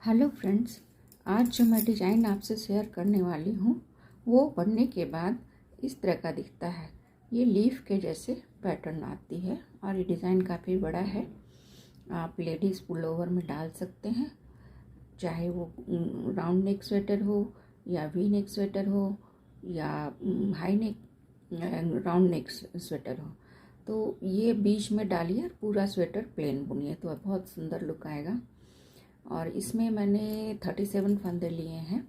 Hello friends, आज जो मैं डिज़ाइन आपसे शेयर करने वाली हूँ वो बनने के बाद इस तरह का दिखता है। ये लीफ के जैसे पैटर्न आती है और ये डिज़ाइन काफ़ी बड़ा है। आप लेडीज़ पुलोवर में डाल सकते हैं, चाहे वो राउंड नेक स्वेटर हो या वी नेक स्वेटर हो या high neck round neck sweater हो। तो ये बीच में डालिए और पूरा स्वेटर प्लेन बुनिए तो बहुत सुंदर लुक आएगा। और इसमें मैंने 37 फंदे लिए हैं।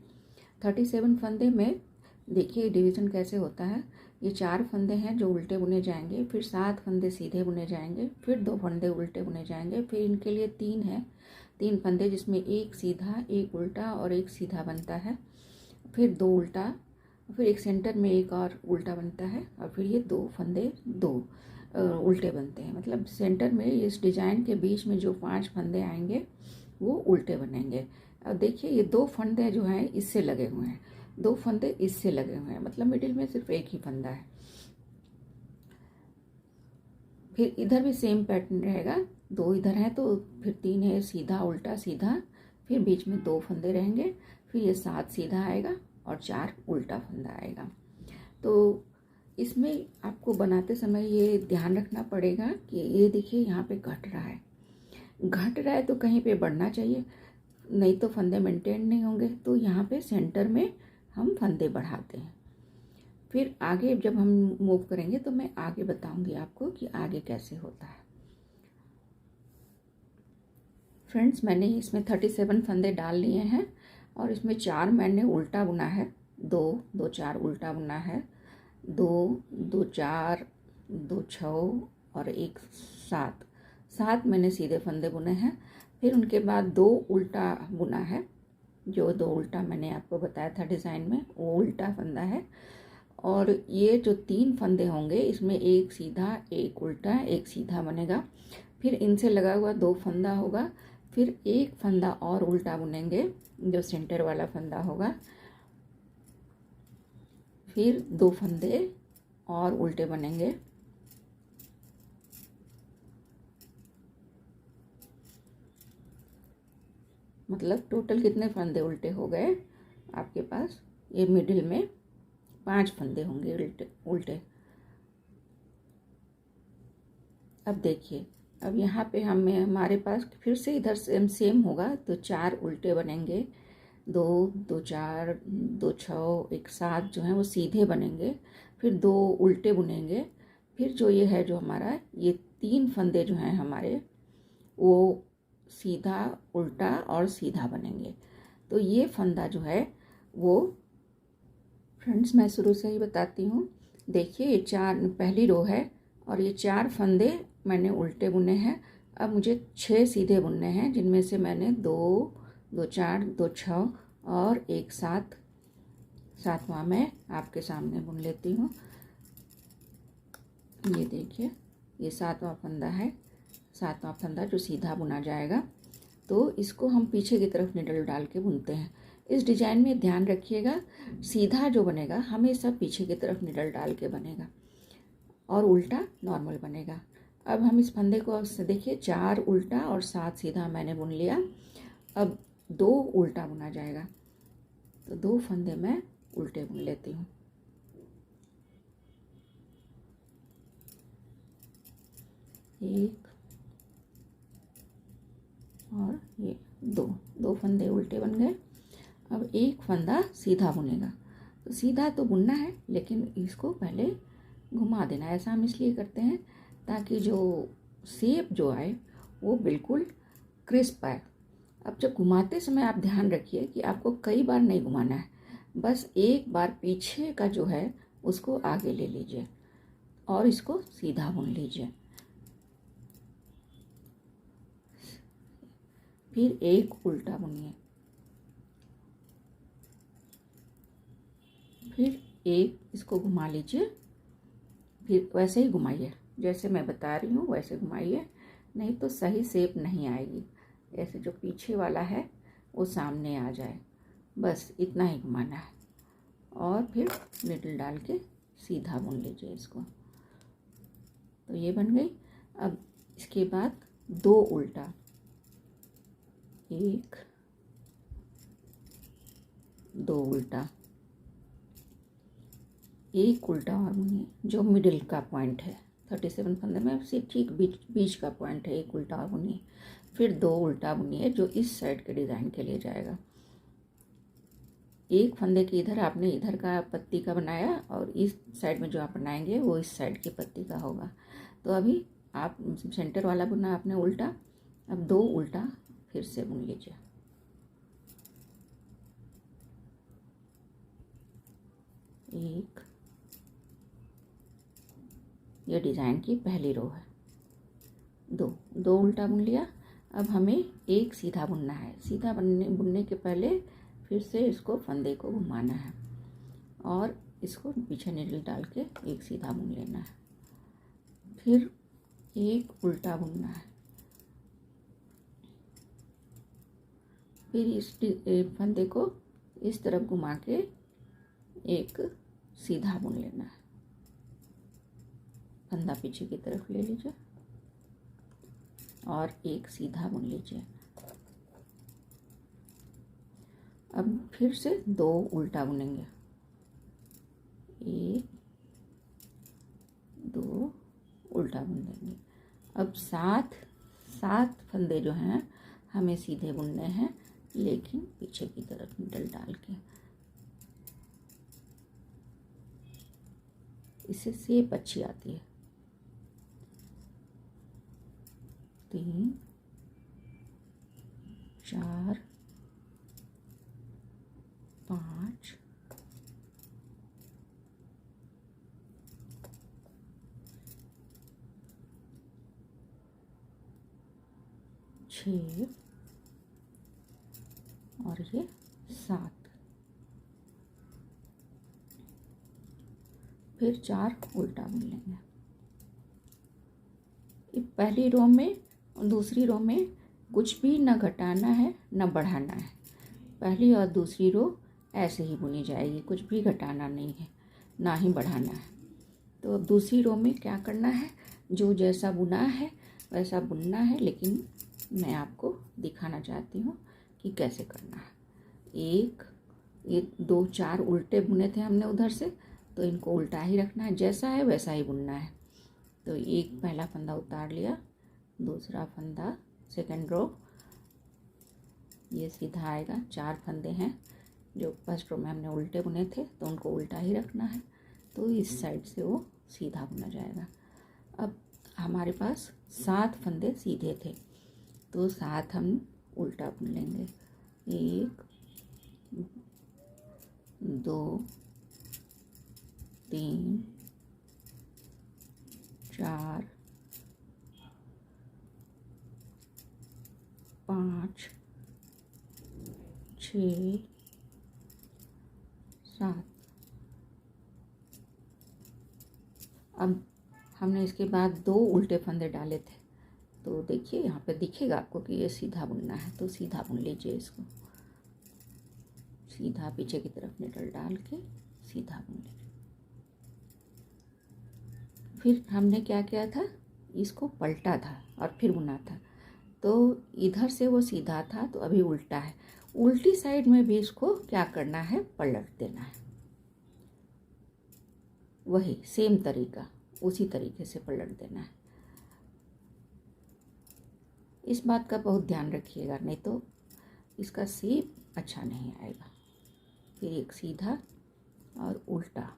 37 फंदे में देखिए डिवीज़न कैसे होता है। ये 4 फंदे हैं जो उल्टे बुने जाएंगे, फिर 7 फंदे सीधे बुने जाएंगे, फिर 2 फंदे उल्टे बुने जाएंगे, फिर इनके लिए 3 है, 3 फंदे जिसमें एक सीधा, एक उल्टा और एक सीधा बनता है, फिर 2 उल्टा, फिर एक सेंटर में एक और उल्टा बनता है और फिर ये 2 फंदे 2 उल्टे बनते हैं। मतलब सेंटर में इस डिज़ाइन के बीच में जो 5 फंदे आएंगे वो उल्टे बनेंगे। अब देखिए ये 2 फंदे जो हैं इससे लगे हुए हैं, 2 फंदे इससे लगे हुए हैं, मतलब मिडिल में सिर्फ एक ही फंदा है। फिर इधर भी सेम पैटर्न रहेगा, 2 इधर हैं तो फिर 3 है सीधा उल्टा सीधा, फिर बीच में 2 फंदे रहेंगे, फिर ये 7 सीधा आएगा और 4 उल्टा फंदा आएगा। तो इसमें आपको बनाते समय ये ध्यान रखना पड़ेगा कि ये देखिए यहाँ पे घट रहा है तो कहीं पे बढ़ना चाहिए, नहीं तो फंदे मेंटेन नहीं होंगे। तो यहाँ पे सेंटर में हम फंदे बढ़ाते हैं। फिर आगे जब हम मूव करेंगे तो मैं आगे बताऊंगी आपको कि आगे कैसे होता है। फ्रेंड्स, मैंने इसमें 37 फंदे डाल लिए हैं और इसमें 4 मैंने उल्टा बुना है, 2 2 4 उल्टा बुना है, 2 2 4 2 6 और 1 7 7 मैंने सीधे फंदे बुने हैं। फिर उनके बाद 2 उल्टा बुना है, जो 2 उल्टा मैंने आपको बताया था डिज़ाइन में वो उल्टा फंदा है। और ये जो 3 फंदे होंगे इसमें एक सीधा एक उल्टा एक सीधा बनेगा। फिर इनसे लगा हुआ 2 फंदा होगा, फिर एक फंदा और उल्टा बुनेंगे जो सेंटर वाला फंदा होगा, फिर 2 फंदे और उल्टे बनेंगे, मतलब टोटल कितने फंदे उल्टे हो गए आपके पास। ये मिडिल में 5 फंदे होंगे उल्टे। अब देखिए, अब यहाँ पे हमारे पास फिर से इधर सेम होगा तो 4 उल्टे बनेंगे, 2 2 4 2 6 1 7 जो है वो सीधे बनेंगे, फिर 2 उल्टे बुनेंगे, फिर जो ये है जो हमारा ये 3 फंदे जो हैं हमारे वो सीधा उल्टा और सीधा बनेंगे। तो ये फंदा जो है वो फ्रेंड्स मैं शुरू से ही बताती हूँ। देखिए ये 4 पहली रो है और ये 4 फंदे मैंने उल्टे बुने हैं। अब मुझे 6 सीधे बुनने हैं, जिनमें से मैंने 2 2 4 2 6 और 1 7 7वां मैं आपके सामने बुन लेती हूँ। ये देखिए ये 7वां फंदा है, 7वां फंदा जो सीधा बुना जाएगा। तो इसको हम पीछे की तरफ निडल डाल के बुनते हैं। इस डिज़ाइन में ध्यान रखिएगा, सीधा जो बनेगा हमेशा पीछे की तरफ निडल डाल के बनेगा और उल्टा नॉर्मल बनेगा। अब हम इस फंदे को देखिए 4 उल्टा और 7 सीधा मैंने बुन लिया। अब 2 उल्टा बुना जाएगा, तो 2 फंदे मैं उल्टे बुन लेती हूँ। एक और ये 2 फंदे उल्टे बन गए। अब एक फंदा सीधा बुनेगा, तो सीधा तो बुनना है लेकिन इसको पहले घुमा देना। ऐसा हम इसलिए करते हैं ताकि जो शेप जो आए वो बिल्कुल क्रिस्प आए। अब जब घुमाते समय आप ध्यान रखिए कि आपको कई बार नहीं घुमाना है, बस एक बार पीछे का जो है उसको आगे ले लीजिए और इसको सीधा बुन लीजिए। फिर एक उल्टा बुनिए, फिर एक इसको घुमा लीजिए, फिर वैसे ही घुमाइए जैसे मैं बता रही हूँ वैसे घुमाइए, नहीं तो सही शेप नहीं आएगी। ऐसे जो पीछे वाला है वो सामने आ जाए, बस इतना ही घुमाना है और फिर निडल डाल के सीधा बुन लीजिए इसको। तो ये बन गई। अब इसके बाद 2 उल्टा, 1 2 उल्टा, एक उल्टा और बुनिए जो मिडिल का पॉइंट है 37 फंदे में से ठीक बीच का पॉइंट है, एक उल्टा और बुनिए। फिर 2 उल्टा बुनिए जो इस साइड के डिज़ाइन के लिए जाएगा। एक फंदे के इधर आपने इधर का पत्ती का बनाया और इस साइड में जो आप बनाएंगे वो इस साइड की पत्ती का होगा। तो अभी आप सेंटर वाला बुना आपने उल्टा, अब 2 उल्टा फिर से बुन लीजिए। एक, ये डिज़ाइन की पहली रो है। 2 उल्टा बुन लिया। अब हमें एक सीधा बुनना है। सीधा बुनने के पहले फिर से इसको फंदे को घुमाना है और इसको पीछे नीडल डाल के एक सीधा बुन लेना है। फिर एक उल्टा बुनना है। फिर इस फंदे को इस तरफ घुमा के एक सीधा बुन लेना है। फंदा पीछे की तरफ ले लीजिए और एक सीधा बुन लीजिए। अब फिर से 2 उल्टा बुनेंगे। 1, 2 उल्टा बुन देंगे। अब 7 फंदे जो हैं हमें सीधे बुनने हैं, लेकिन पीछे की तरफ नीडल डाल के। इससे शेप अच्छी आती है। 3, 4, 5, 6 और ये 7। फिर 4 उल्टा बुन लेंगे। पहली रो में और दूसरी रो में कुछ भी न घटाना है न बढ़ाना है। पहली और दूसरी रो ऐसे ही बुनी जाएगी, कुछ भी घटाना नहीं है ना ही बढ़ाना है। तो अब दूसरी रो में क्या करना है, जो जैसा बुना है वैसा बुनना है, लेकिन मैं आपको दिखाना चाहती हूँ कि कैसे करना है। 1, 2, 4 उल्टे बुने थे हमने उधर से, तो इनको उल्टा ही रखना है, जैसा है वैसा ही बुनना है। तो एक पहला फंदा उतार लिया, दूसरा फंदा सेकंड रो ये सीधा आएगा। 4 फंदे हैं जो फर्स्ट रो में हमने उल्टे बुने थे, तो उनको उल्टा ही रखना है। तो इस साइड से वो सीधा बुना जाएगा। अब हमारे पास 7 फंदे सीधे थे, तो 7 हम उल्टा बुन लेंगे। 1, 2, 3, 4, 5, 6, 7। अब हमने इसके बाद 2 उल्टे फंदे डाले थे, तो देखिए यहाँ पे दिखेगा आपको कि ये सीधा बुनना है, तो सीधा बुन लीजिए इसको। सीधा पीछे की तरफ नीडल डाल के सीधा बुन लीजिए। फिर हमने क्या किया था, इसको पलटा था और फिर बुना था। तो इधर से वो सीधा था, तो अभी उल्टा है। उल्टी साइड में भी इसको क्या करना है, पलट देना है। वही सेम तरीका, उसी तरीके से पलट देना है। इस बात का बहुत ध्यान रखिएगा, नहीं तो इसका शेप अच्छा नहीं आएगा। फिर एक सीधा और उल्टा,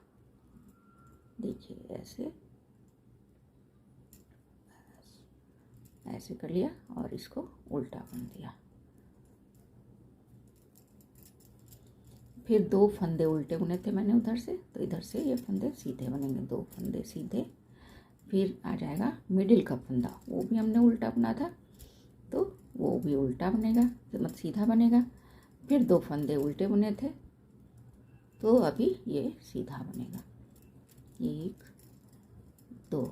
देखिए ऐसे ऐसे कर लिया और इसको उल्टा बुन दिया। फिर 2 फंदे उल्टे बुने थे मैंने उधर से, तो इधर से ये फंदे सीधे बनेंगे। 2 फंदे सीधे। फिर आ जाएगा मिडिल का फंदा, वो भी हमने उल्टा बुना था, तो वो भी उल्टा बनेगा, मतलब सीधा बनेगा। फिर 2 फंदे उल्टे बुने थे, तो अभी ये सीधा बनेगा। 1, 2।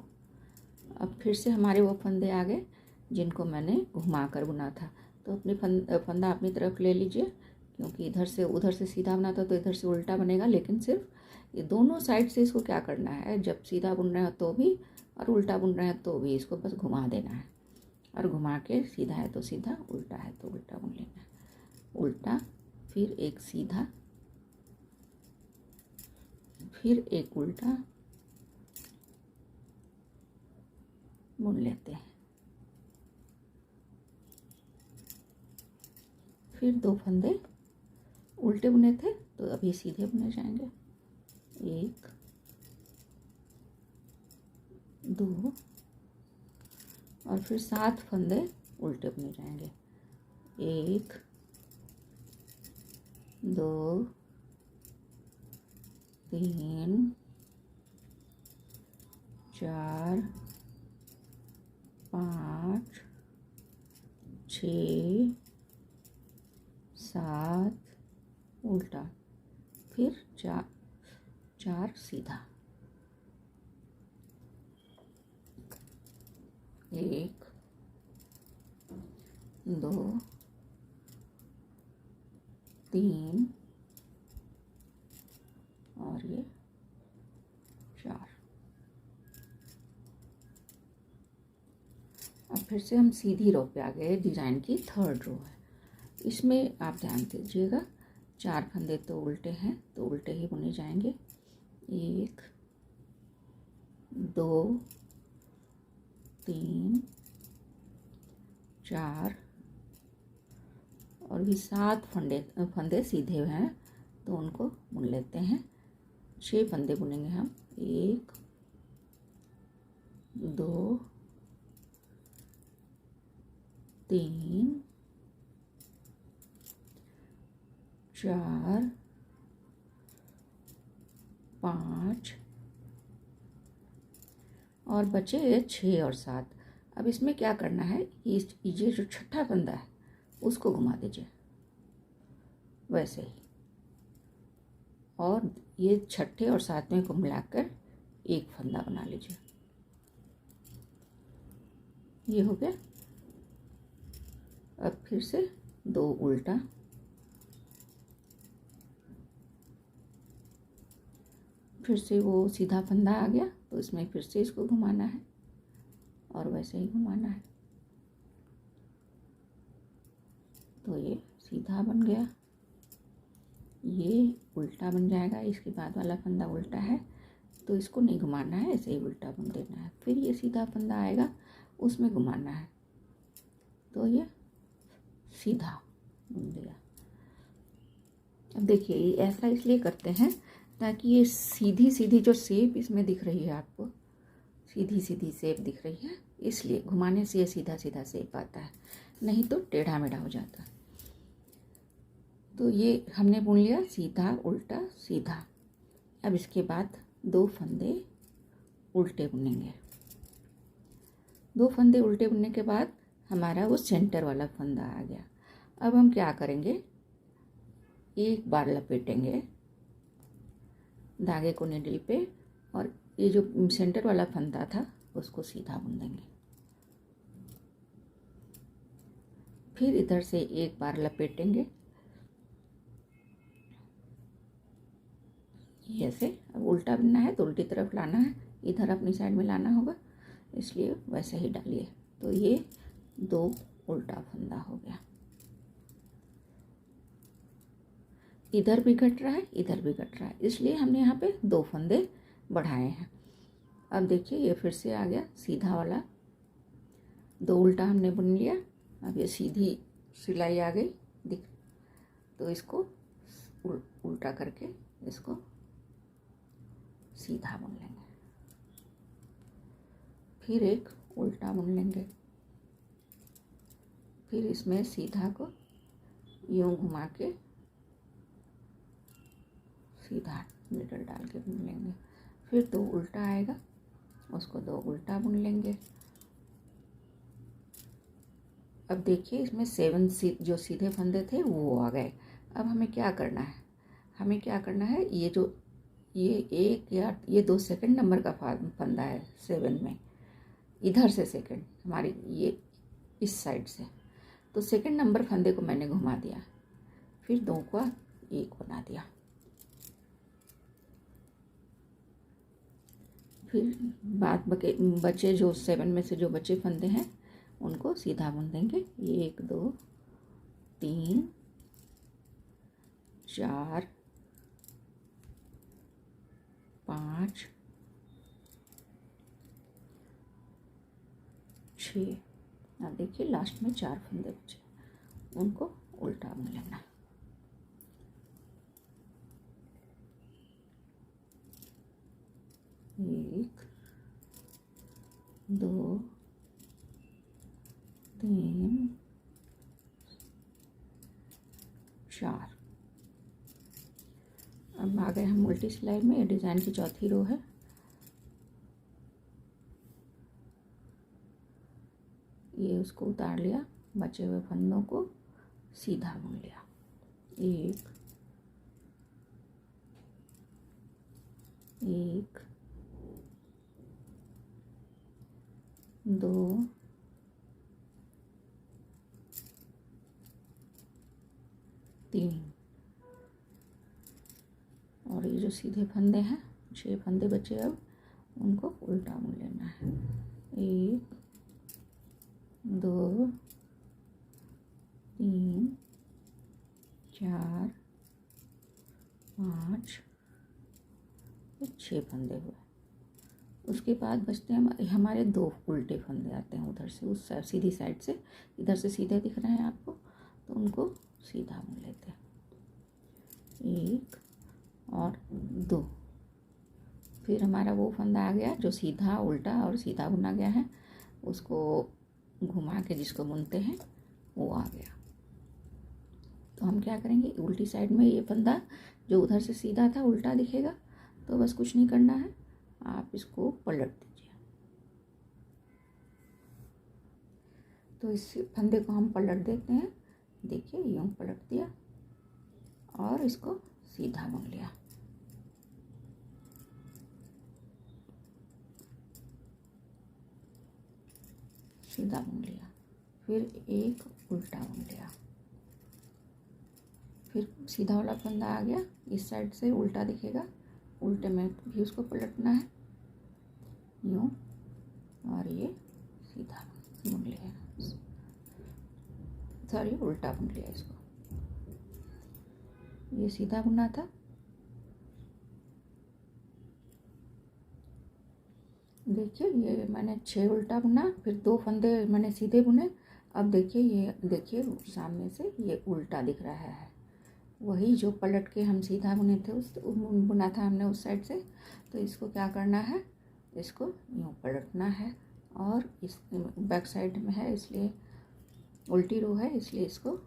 अब फिर से हमारे वो फंदे आ गए जिनको मैंने घुमा कर बुना था। तो अपनी फंदा अपनी तरफ ले लीजिए, क्योंकि इधर से उधर से सीधा बना था तो इधर से उल्टा बनेगा। लेकिन सिर्फ ये दोनों साइड से इसको क्या करना है, जब सीधा बुन रहे हो तो भी और उल्टा बुन रहे हैं तो भी इसको बस घुमा देना है, और घुमा के सीधा है तो सीधा, उल्टा है तो उल्टा बुन लेना है। उल्टा, फिर एक सीधा फिर एक उल्टा बुन लेते हैं। फिर 2 फंदे उल्टे बुने थे तो अभी सीधे बुने जाएंगे। 1 2 और फिर 7 फंदे उल्टे बुने जाएंगे। 1 2 3 4 5 6 7 उल्टा, फिर 4 सीधा। 1 2 3 और ये 4। अब फिर से हम सीधी रो पे आ गए। डिजाइन की 3rd रो है। इसमें आप ध्यान दीजिएगा 4 फंदे तो उल्टे हैं तो उल्टे ही बुने जाएंगे। 1 2 3 4 और भी 7 फंदे सीधे हैं तो उनको बुन लेते हैं। 6 फंदे बुनेंगे हम। 1 2 3 4 5 और बचे 6 और 7। अब इसमें क्या करना है, ये जो छठा फंदा है उसको घुमा दीजिए वैसे ही, और ये छठे और 7वें को मिलाकर एक फंदा बना लीजिए। ये हो गया। अब फिर से 2 उल्टा, फिर से वो सीधा फंदा आ गया तो इसमें फिर से इसको घुमाना है और वैसे ही घुमाना है। तो ये सीधा बन गया, ये उल्टा बन जाएगा। इसके बाद वाला फंदा उल्टा है तो इसको नहीं घुमाना है, ऐसे ही उल्टा बुन देना है। फिर ये सीधा फंदा आएगा उसमें घुमाना है तो ये सीधा बुन दिया। अब देखिए ऐसा इसलिए करते हैं ताकि ये सीधी सीधी जो शेप इसमें दिख रही है, आपको सीधी सीधी शेप दिख रही है, इसलिए घुमाने से ये सीधा सीधा शेप आता है, नहीं तो टेढ़ा मेढ़ा हो जाता है। तो ये हमने बुन लिया सीधा उल्टा सीधा। अब इसके बाद 2 फंदे उल्टे बुनेंगे। 2 फंदे उल्टे बुनने के बाद हमारा वो सेंटर वाला फंदा आ गया। अब हम क्या करेंगे, एक बार लपेटेंगे धागे को नीडल पे और ये जो सेंटर वाला फंदा था उसको सीधा बुन देंगे। फिर इधर से एक बार लपेटेंगे ऐसे। अब उल्टा बुनना है तो उल्टी तरफ लाना है, इधर अपनी साइड में लाना होगा, इसलिए वैसे ही डालिए। तो ये 2 उल्टा फंदा हो गया। इधर भी घट रहा है इधर भी घट रहा है, इसलिए हमने यहाँ पे 2 फंदे बढ़ाए हैं। अब देखिए ये फिर से आ गया सीधा वाला। 2 उल्टा हमने बुन लिया। अब ये सीधी सिलाई आ गई दिख, तो इसको उल्टा करके इसको सीधा बुन लेंगे। फिर एक उल्टा बुन लेंगे। फिर इसमें सीधा को यूं घुमा के सीधा नीडल डाल के बुन लेंगे। फिर 2 उल्टा आएगा, उसको 2 उल्टा बुन लेंगे। अब देखिए इसमें 7 जो सीधे फंदे थे वो आ गए। अब हमें क्या करना है, ये जो ये 1 या ये 2 सेकंड नंबर का फंदा है 7 में, इधर से सेकंड हमारी ये इस साइड से, तो सेकंड नंबर फंदे को मैंने घुमा दिया, फिर 2 का 1 बना दिया। फिर बाद बचे जो 7 में से जो बचे फंदे हैं उनको सीधा बुन देंगे। 1 2 3 4 5 6। अब देखिए लास्ट में 4 फंदे बचे, उनको उल्टा बुन लेना। एक, 2, 3, 4। अब आ गए हम उल्टी सिलाई में। डिज़ाइन की चौथी रो है। ये उसको उतार लिया, बचे हुए फंदों को सीधा बुन लिया। 1, 1, 2, 3। और ये जो सीधे फंदे हैं, 6 फंदे बचे, अब उनको उल्टा बुन लेना है। 1, 2, 3, 4, 5, 6 फंदे हुए। उसके बाद बचते हैं हमारे 2 उल्टे फंदे आते हैं उधर से, उस सीधी साइड से। इधर से सीधे दिख रहे हैं आपको, तो उनको सीधा बुन लेते हैं। 1 और 2। फिर हमारा वो फंदा आ गया जो सीधा, उल्टा और सीधा बुना गया है, उसको घुमा के जिसको बुनते हैं वो आ गया। तो हम क्या करेंगे, उल्टी साइड में ये फंदा जो उधर से सीधा था उल्टा दिखेगा, तो बस कुछ नहीं करना है, आप इसको पलट दीजिए। तो इस फंदे को हम पलट देते हैं। देखिए यूँ पलट दिया और इसको सीधा बुन लिया। सीधा बुन लिया, फिर एक उल्टा बुन लिया। फिर सीधा वाला फंदा आ गया, इस साइड से उल्टा दिखेगा, उल्टे में भी उसको पलटना है यूँ, और ये सीधा बुन लिया, सॉरी उल्टा बुन लिया इसको। ये सीधा बुना था, देखिए ये मैंने 6 उल्टा बुना, फिर 2 फंदे मैंने सीधे बुने। अब देखिए, ये देखिए सामने से ये उल्टा दिख रहा है, वही जो पलट के हम सीधा बुने थे, उस बुना था हमने उस साइड से। तो इसको क्या करना है, इसको यूँ पलटना है, और इस बैक साइड में है इसलिए उल्टी रो है, इसलिए इसको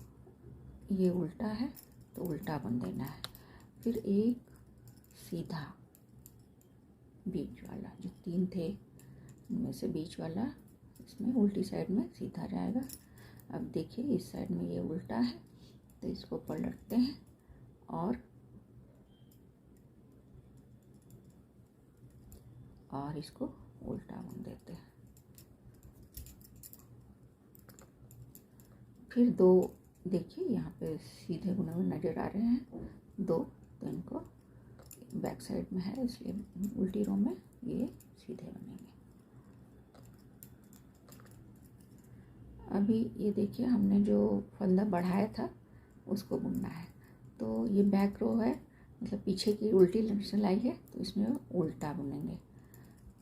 ये उल्टा है तो उल्टा बुन देना है। फिर एक सीधा, बीच वाला जो 3 थे उनमें से बीच वाला इसमें उल्टी साइड में सीधा जाएगा। अब देखिए इस साइड में ये उल्टा है, तो इसको पलटते हैं और इसको उल्टा बुन देते हैं। फिर 2 देखिए यहाँ पे सीधे बुने हुए नज़र आ रहे हैं 2, तो इनको बैक साइड में है इसलिए उल्टी रो में ये सीधे बनेंगे। अभी ये देखिए हमने जो फंदा बढ़ाया था उसको बुनना है। तो ये बैक रो है, मतलब पीछे की उल्टी सिलाई है, तो इसमें उल्टा बुनेंगे।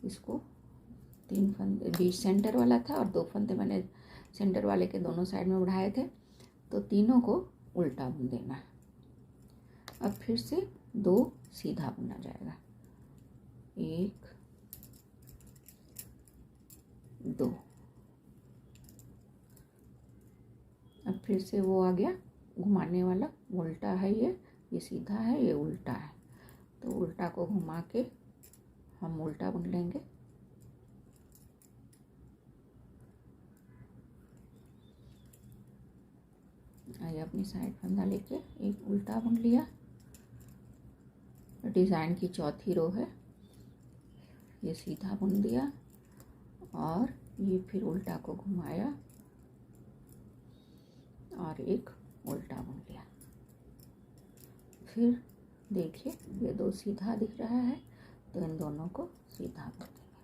इसको 3 फंदे, बीच सेंटर वाला था और 2 फंदे मैंने सेंटर वाले के दोनों साइड में बढ़ाए थे, तो तीनों को उल्टा बुन देना है। अब फिर से 2 सीधा बुना जाएगा, 1, 2। अब फिर से वो आ गया घुमाने वाला, उल्टा है ये सीधा है, ये उल्टा है, तो उल्टा को घुमा के हम उल्टा बुन लेंगे। आइए अपनी साइड फंदा लेके एक उल्टा बुन लिया। डिज़ाइन की चौथी रो है, ये सीधा बुन दिया और ये फिर उल्टा को घुमाया और एक उल्टा बुन लिया। फिर देखिए ये 2 सीधा दिख रहा है, तो इन दोनों को सीधा बुन देंगे।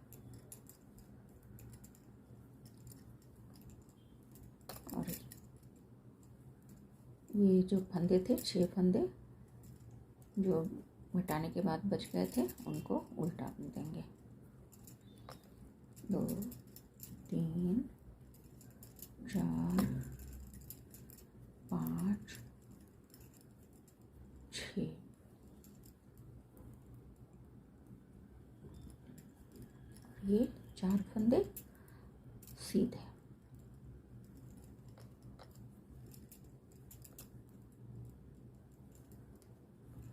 और ये जो फंदे थे 6 फंदे जो मिटाने के बाद बच गए थे उनको उल्टा बुन देंगे। 2 3 4 5 6 ये 4 फंदे सीधे।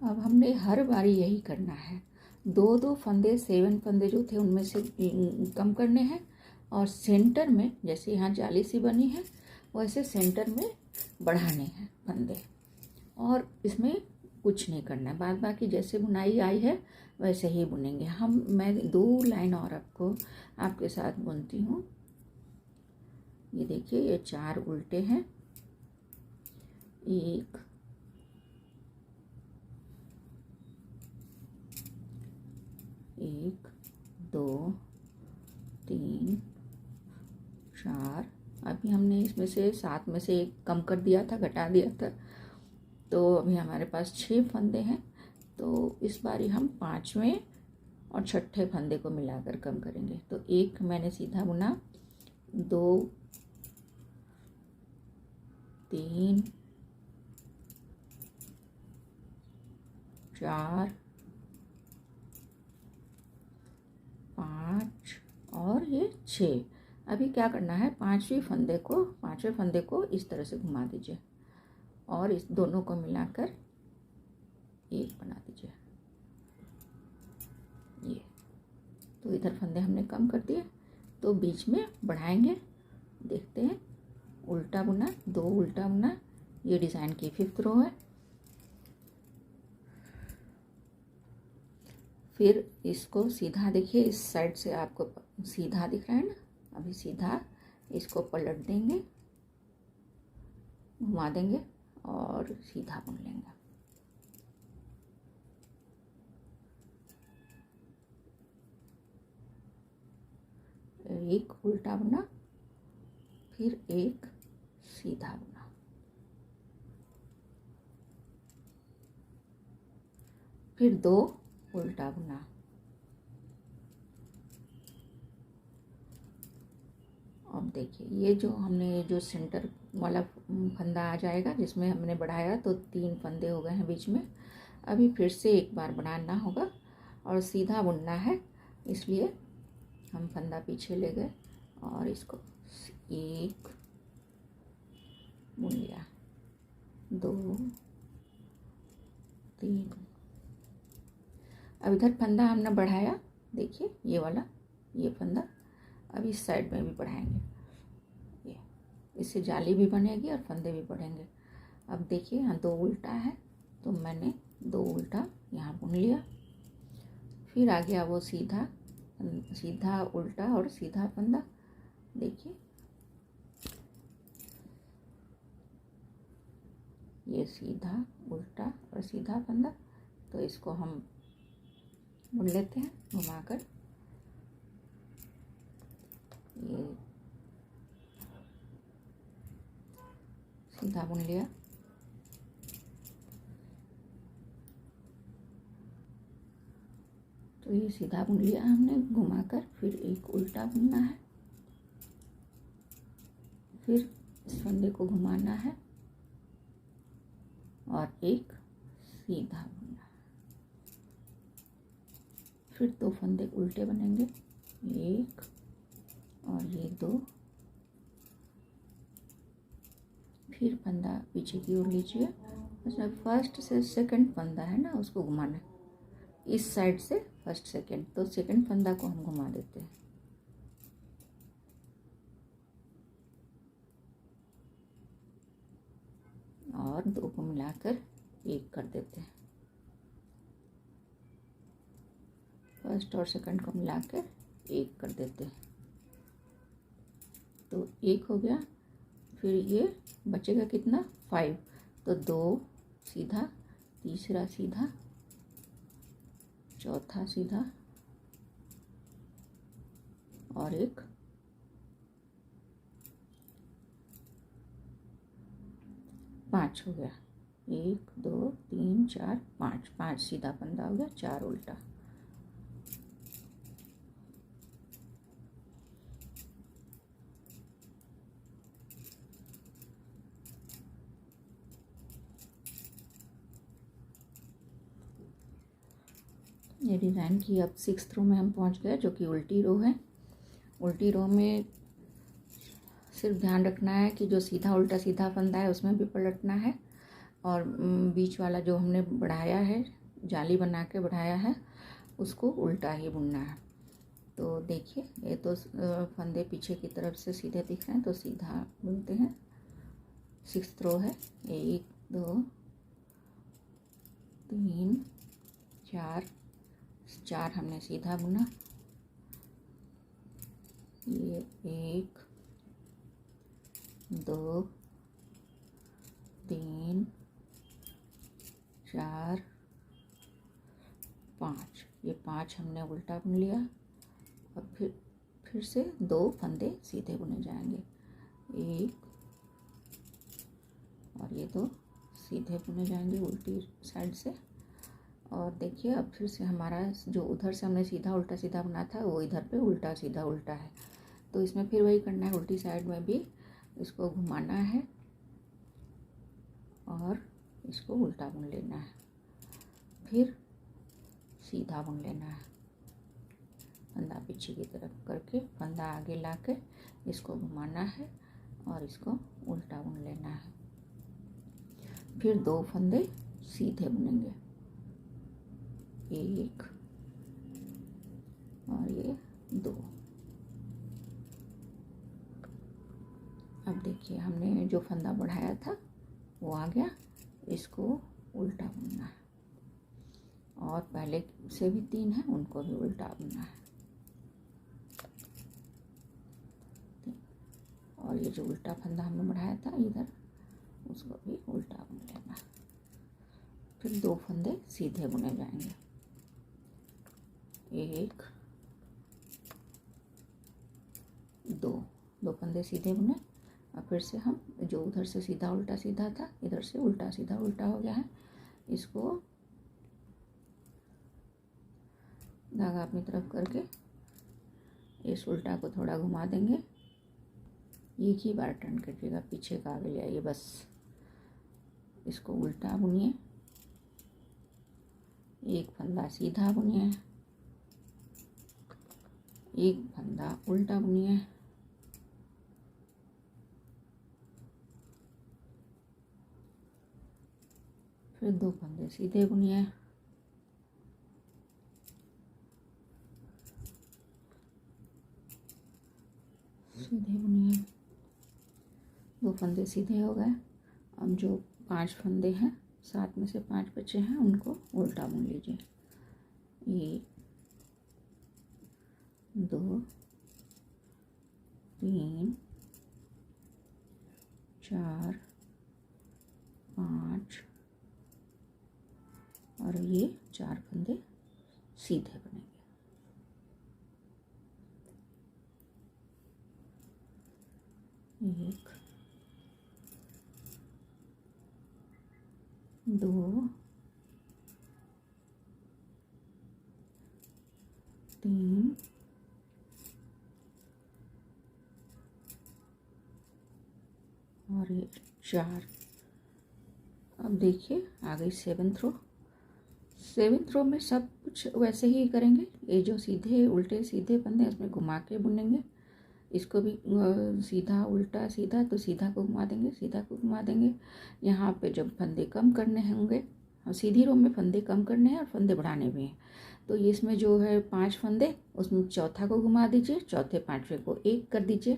अब हमने हर बारी यही करना है। 2 फंदे 7 फंदे जो थे उनमें से कम करने हैं और सेंटर में जैसे यहाँ जाली सी बनी है वैसे सेंटर में बढ़ाने हैं फंदे, और इसमें कुछ नहीं करना है। बाद बाकी जैसे बुनाई आई है वैसे ही बुनेंगे हम। मैं 2 लाइन और आपके साथ बुनती हूँ। ये देखिए ये 4 उल्टे हैं, 1 1 2 3 4। अभी हमने इसमें से 7 में से 1 कम कर दिया था, घटा दिया था, तो अभी हमारे पास 6 फंदे हैं। तो इस बारी हम 5वें और 6ठे फंदे को मिलाकर कम करेंगे। तो 1 मैंने सीधा बुना, 2 3 4 5 और ये 6। अभी क्या करना है, 5वें फंदे को इस तरह से घुमा दीजिए और इस दोनों को मिलाकर एक बना दीजिए। ये तो इधर फंदे हमने कम कर दिए, तो बीच में बढ़ाएंगे। देखते हैं, उल्टा बुना, 2 उल्टा बुना। ये डिज़ाइन की 5th रो है। फिर इसको सीधा देखिए, इस साइड से आपको सीधा दिख रहा है ना, अभी सीधा इसको पलट देंगे, घुमा देंगे और सीधा बुन लेंगे। एक उल्टा बुना, फिर एक सीधा बुना, फिर 2 उल्टा बुना, अब देखिए ये जो हमने जो सेंटर वाला फंदा आ जाएगा जिसमें हमने बढ़ाया, तो 3 फंदे हो गए हैं बीच में। अभी फिर से एक बार बढ़ाना होगा और सीधा बुनना है, इसलिए हम फंदा पीछे ले गए और इसको 1 बुन लिया, 2 3। अब इधर फंदा हमने बढ़ाया, देखिए ये वाला, ये फंदा अब इस साइड में भी बढ़ाएंगे। ये इससे जाली भी बनेगी और फंदे भी बढ़ेंगे। अब देखिए यहाँ 2 उल्टा है, तो मैंने 2 उल्टा यहाँ बुन लिया। फिर आ गया वो सीधा उल्टा और सीधा फंदा। देखिए ये सीधा उल्टा और सीधा फंदा, तो इसको हम बुन लेते हैं घुमाकर। ये सीधा बुन लिया, तो ये सीधा बुन लिया हमने घुमाकर। फिर एक उल्टा बुनना है, फिर इस फंदे को घुमाना है और एक सीधा बुनना है। फिर 2 फंदे उल्टे बनेंगे, 1 और ये 2। फिर फंदा पीछे की ओर लीजिए, उसमें फर्स्ट से सेकंड फंदा है ना, उसको घुमाना है इस साइड से, फर्स्ट सेकंड, तो सेकंड फंदा को हम घुमा देते हैं और 2 को मिलाकर 1 कर देते हैं। फर्स्ट और सेकंड को मिलाकर 1 कर देते हैं, तो 1 हो गया। फिर ये बचेगा कितना, 5, तो 2 सीधा, तीसरा सीधा, चौथा सीधा और एक 5 हो गया। 1 2 3 4 5, 5 सीधा फंदा हो गया, 4 उल्टा। ये डिज़ाइन की अब 6th रो में हम पहुंच गए, जो कि उल्टी रो है। उल्टी रो में सिर्फ ध्यान रखना है कि जो सीधा उल्टा सीधा फंदा है उसमें भी पलटना है, और बीच वाला जो हमने बढ़ाया है, जाली बना के बढ़ाया है, उसको उल्टा ही बुनना है। तो देखिए, ये तो फंदे पीछे की तरफ से सीधे दिख रहे हैं, तो सीधा बुनते हैं। 6th रो है। 1 2 3 4, 4 हमने सीधा बुना। ये 1 2 3 4 5, ये 5 हमने उल्टा बुन लिया। और फिर से 2 फंदे सीधे बुने जाएंगे, 1 और ये 2 सीधे बुने जाएंगे उल्टी साइड से। और देखिए, अब फिर से हमारा जो उधर से हमने सीधा उल्टा सीधा बुना था, वो इधर पे उल्टा सीधा उल्टा है। तो इसमें फिर वही करना है, उल्टी साइड में भी इसको घुमाना है और इसको उल्टा बुन लेना है, फिर सीधा बुन लेना है। फंदा पीछे की तरफ करके फंदा आगे ला के इसको घुमाना है और इसको उल्टा बुन लेना है। फिर 2 फंदे सीधे बुनेंगे, 1 और ये 2। अब देखिए, हमने जो फंदा बढ़ाया था वो आ गया, इसको उल्टा बुनना है। और पहले से भी 3 है, उनको भी उल्टा बुनना है। और ये जो उल्टा फंदा हमने बढ़ाया था इधर, उसको भी उल्टा बुन लेना। फिर 2 फंदे सीधे बुने जाएंगे, 1 2 फंदे सीधे बुने। और फिर से हम जो उधर से सीधा उल्टा सीधा था, इधर से उल्टा सीधा उल्टा हो गया है, इसको धागा अपनी तरफ करके इस उल्टा को थोड़ा घुमा देंगे। एक ही बार टर्न करिएगा, पीछे का आगे ले आइए, बस इसको उल्टा बुनिए, 1 फंदा सीधा बुनिए, 1 फंदा उल्टा बुनिए, फिर 2 फंदे सीधे बुनिए, सीधे बुनिए, 2 फंदे सीधे हो गए। अब जो 5 फंदे हैं, 7 में से 5 बचे हैं, उनको उल्टा बुन लीजिए, 1 2 3 4 5 और ये 4 फंदे सीधे बनेंगे। 1 2 3 और ये 4। अब देखिए, आ गई 7th रो। 7th रो में सब कुछ वैसे ही करेंगे। ये जो सीधे उल्टे सीधे फंदे, इसमें घुमा के बुनेंगे। इसको भी सीधा उल्टा सीधा, तो सीधा को घुमा देंगे, सीधा को घुमा देंगे। यहाँ पे जब फंदे कम करने होंगे, और सीधी रो में फंदे कम करने हैं और फंदे बढ़ाने भी हैं, तो ये इसमें जो है 5 फंदे, उसमें चौथा को घुमा दीजिए, चौथे 5वें को 1 कर दीजिए,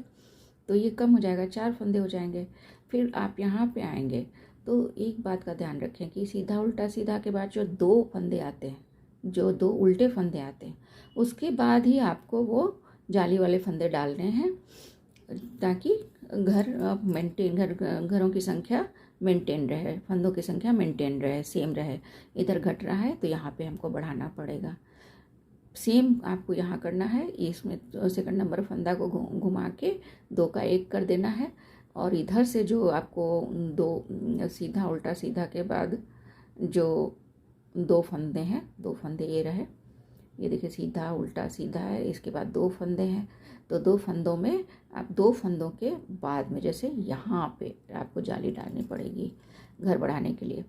तो ये कम हो जाएगा, 4 फंदे हो जाएंगे। फिर आप यहाँ पे आएंगे तो एक बात का ध्यान रखें कि सीधा उल्टा सीधा के बाद जो 2 फंदे आते हैं, जो 2 उल्टे फंदे आते हैं, उसके बाद ही आपको वो जाली वाले फंदे डालने हैं, ताकि घरों की संख्या मेंटेन रहे, फंदों की संख्या मेंटेन रहे, सेम रहे। इधर घट रहा है तो यहाँ पे हमको बढ़ाना पड़ेगा। सेम आपको यहाँ करना है, इसमें सेकंड नंबर फंदा को घुमा के 2 का 1 कर देना है, और इधर से जो आपको दो सीधा उल्टा सीधा के बाद जो दो फंदे हैं, दो फंदे ये रहे, ये देखिए सीधा उल्टा सीधा है, इसके बाद दो फंदे हैं। तो दो फंदों में आप दो फंदों के बाद में जैसे यहाँ पे आपको जाली डालनी पड़ेगी घर बढ़ाने के लिए,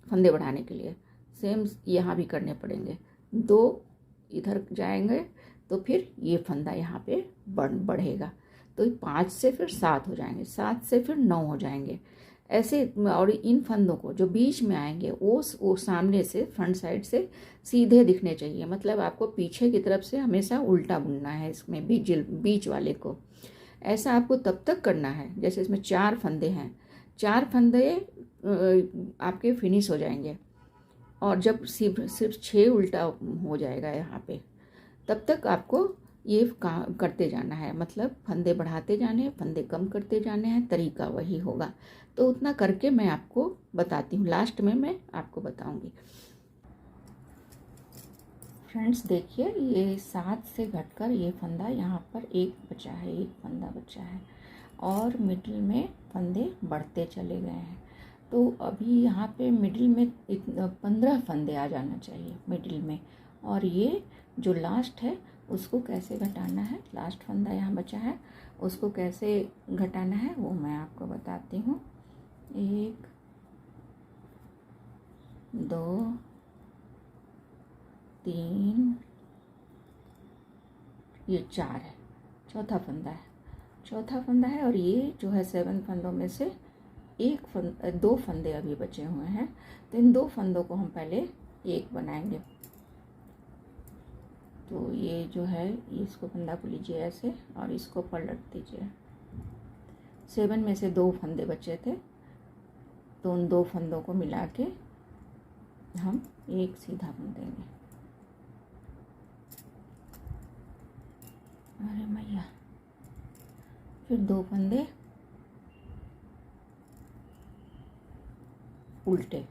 फंदे बढ़ाने के लिए। सेम यहाँ भी करने पड़ेंगे, दो इधर जाएंगे तो फिर ये फंदा यहाँ पे बढ़ेगा। तो 5 से फिर 7 हो जाएंगे, 7 से फिर 9 हो जाएंगे ऐसे। और इन फंदों को जो बीच में आएंगे वो सामने से फ्रंट साइड से सीधे दिखने चाहिए। मतलब आपको पीछे की तरफ से हमेशा उल्टा बुनना है इसमें बीच वाले को। ऐसा आपको तब तक करना है जैसे इसमें 4 फंदे हैं, 4 फंदे आपके फिनिश हो जाएंगे। और जब सिर्फ 6 उल्टा हो जाएगा यहाँ पे, तब तक आपको ये काम करते जाना है। मतलब फंदे बढ़ाते जाने हैं, फंदे कम करते जाने हैं, तरीका वही होगा। तो उतना करके मैं आपको बताती हूँ, लास्ट में मैं आपको बताऊंगी। फ्रेंड्स देखिए, ये 7 से घटकर ये फंदा यहाँ पर एक बचा है, एक फंदा बचा है और मिडिल में फंदे बढ़ते चले गए हैं। तो अभी यहाँ पे मिडिल में 15 फंदे आ जाना चाहिए मिडिल में। और ये जो लास्ट है उसको कैसे घटाना है, लास्ट फंदा यहाँ बचा है उसको कैसे घटाना है वो मैं आपको बताती हूँ। 1 2 3, ये 4 है, चौथा फंदा है। और ये जो है 7 फंदों में से दो फंदे अभी बचे हुए हैं। तो इन दो फंदों को हम पहले एक बनाएंगे। तो ये जो है इसको फंदा को लीजिए ऐसे और इसको पलट दीजिए। 7 में से 2 फंदे बचे थे, तो उन 2 फंदों को मिला के हम एक सीधा बुन देंगे। अरे मैया, फिर 2 फंदे उल्टे,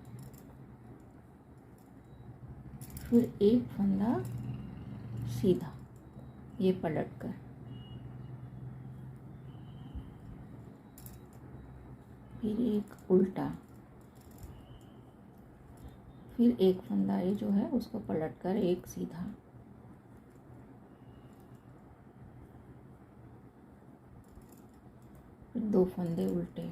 फिर एक फंदा सीधा, ये पलट कर, फिर एक उल्टा, फिर एक फंदा ये जो है उसको पलट कर एक सीधा, फिर 2 फंदे उल्टे,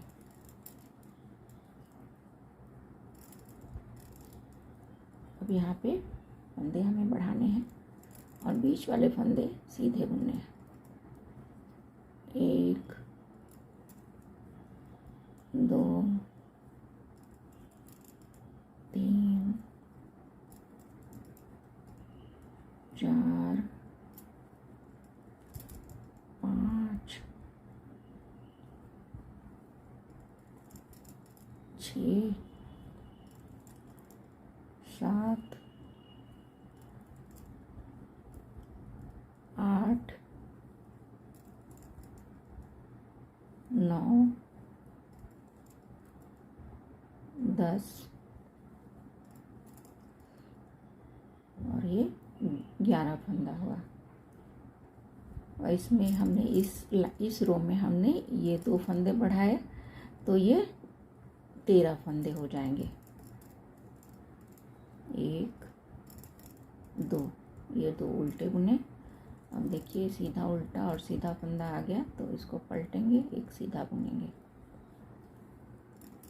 अब यहाँ पे फंदे हमें बढ़ाने हैं और बीच वाले फंदे सीधे बुनने हैं। 1 2 3 4 5 6 7 8 9 10 और ये 11 फंदा हुआ। और इसमें हमने इस रो में हमने ये 2 फंदे बढ़ाए तो ये 13 फंदे हो जाएंगे। 1 2, ये 2 उल्टे बुने। अब देखिए सीधा उल्टा और सीधा फंदा आ गया तो इसको पलटेंगे, एक सीधा बुनेंगे,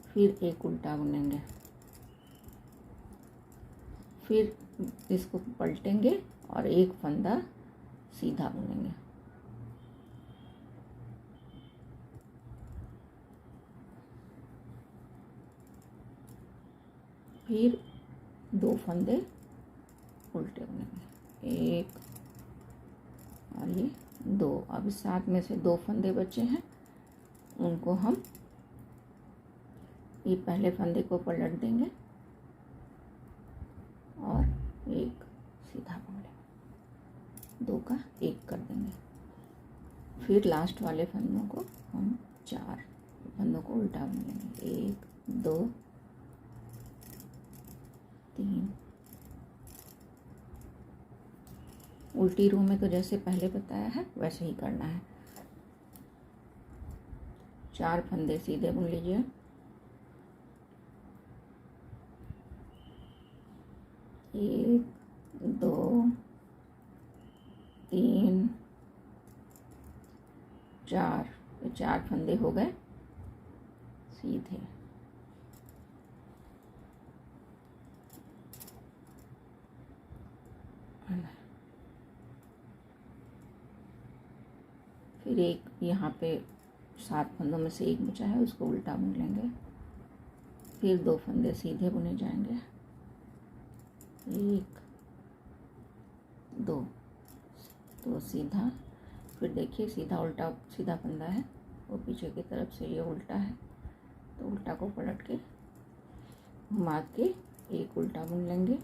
फिर एक उल्टा बुनेंगे, फिर इसको पलटेंगे और एक फंदा सीधा बुनेंगे। फिर 2 फंदे उल्टे बुनेंगे, 1 और ये 2। अब 7 में से 2 फंदे बचे हैं, उनको हम ये पहले फंदे को पलट देंगे और एक सीधा बुन लेंगे, 2 का 1 कर देंगे। फिर लास्ट वाले फंदों को हम 4 फंदों को उल्टा बुन लेंगे, 1 2 3। उल्टी रो में तो जैसे पहले बताया है वैसे ही करना है। 4 फंदे सीधे बुन लीजिए। एक, दो, तीन, चार, ये 4 फंदे हो गए सीधे। फिर एक यहाँ पे 7 फंदों में से एक बचा है, उसको उल्टा बुन लेंगे। फिर 2 फंदे सीधे बुने जाएंगे। एक, दो, तो सीधा। फिर देखिए सीधा उल्टा, सीधा फंदा है वो पीछे की तरफ से, ये उल्टा है, तो उल्टा को पलट के घुमा के एक उल्टा बुन लेंगे।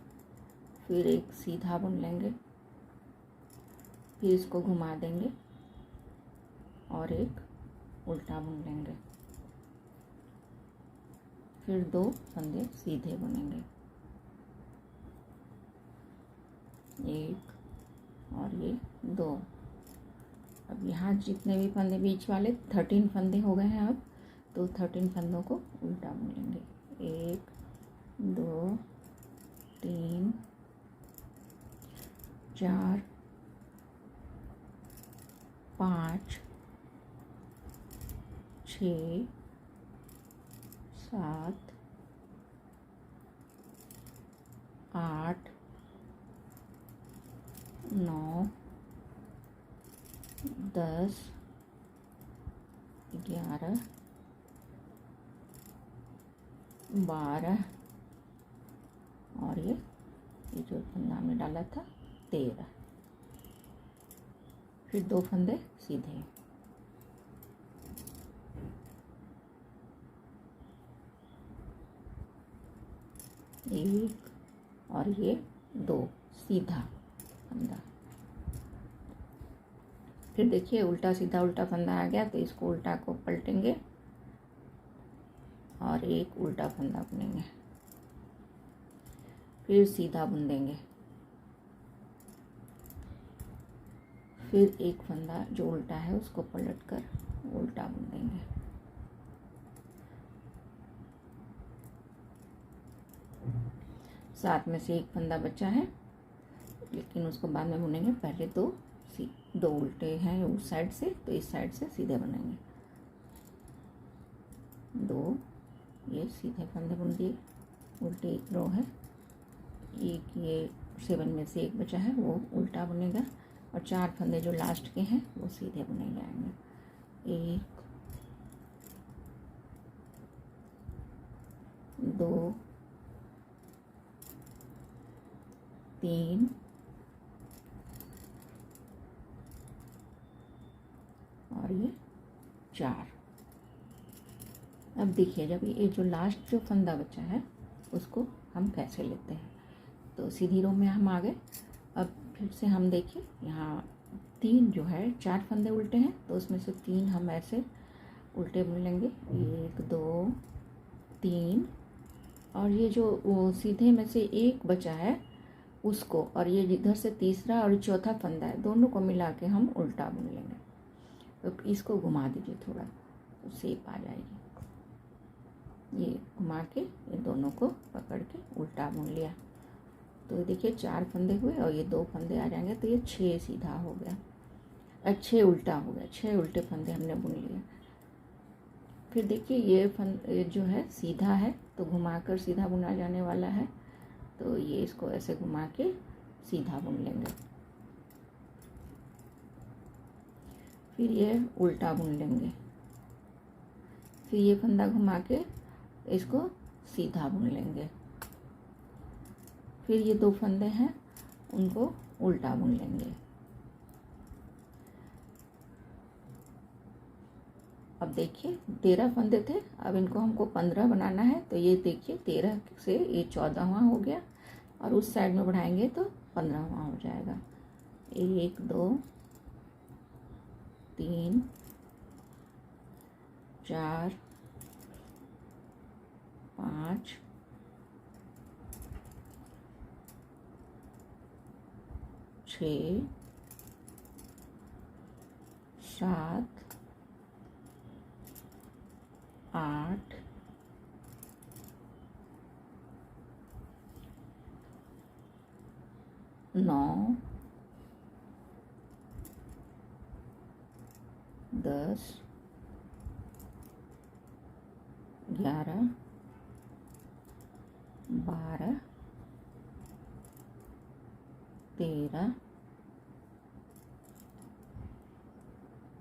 फिर एक सीधा बुन लेंगे। फिर इसको घुमा देंगे और एक उल्टा बुन लेंगे। फिर 2 फंदे सीधे बुनेंगे। एक और ये 2। अब यहाँ जितने भी फंदे बीच वाले 13 फंदे हो गए हैं अब, तो 13 फंदों को उल्टा बुन लेंगे। 1, 2, 3, 4, 5, 6, 7, 8, 9, 10, 11, 12 और ये जो फंदा हमने डाला था 13। फिर 2 फंदे सीधे। एक और ये 2 सीधा फंदा। फिर देखिए उल्टा सीधा उल्टा फंदा आ गया, तो इसको उल्टा को पलटेंगे और एक उल्टा फंदा बुनेंगे। फिर सीधा बुन देंगे। फिर एक फंदा जो उल्टा है उसको पलटकर उल्टा बुन देंगे। साथ में से एक फंदा बचा है, लेकिन उसको बाद में बुनेंगे। पहले 2 उल्टे हैं उस साइड से, तो इस साइड से सीधे बनेंगे। 2 ये सीधे फंदे बुन दिए, उल्टी एक रो है। एक ये 7 में से एक बचा है वो उल्टा बुनेगा, और 4 फंदे जो लास्ट के हैं वो सीधे बुने जाएंगे। 1, 2, 3 और ये 4। अब देखिए जब ये जो लास्ट जो फंदा बचा है उसको हम कैसे लेते हैं, तो सीधी रो में हम आ गए। अब फिर से हम देखिए यहाँ 3 जो है 4 फंदे उल्टे हैं, तो उसमें से 3 हम ऐसे उल्टे बुन लेंगे। 1, 2, 3 और ये जो सीधे में से एक बचा है उसको, और ये इधर से तीसरा और चौथा फंदा है, दोनों को मिला के हम उल्टा बुन लेंगे। तो इसको घुमा दीजिए थोड़ा, तो शेप आ जाएगी। ये घुमा के ये दोनों को पकड़ के उल्टा बुन लिया, तो देखिए 4 फंदे हुए और ये 2 फंदे आ जाएंगे, तो ये 6 सीधा हो गया, 6 उल्टा हो गया। 6 उल्टे फंदे हमने बुन लिए। फिर देखिए ये जो है सीधा है, तो घुमाकर सीधा बुना जाने वाला है, तो ये इसको ऐसे घुमा के सीधा बुन लेंगे। फिर ये उल्टा बुन लेंगे। फिर ये फंदा घुमा के इसको सीधा बुन लेंगे। फिर ये 2 फंदे हैं उनको उल्टा बुन लेंगे। अब देखिए 13 फंदे थे, अब इनको हमको 15 बनाना है, तो ये देखिए 13 से ये 14वां हो गया, और उस साइड में बढ़ाएंगे तो 15वां हो जाएगा। 1, 2, 3, 4, 5, 6, 7, 8, 9, 10, 11, 12, 13,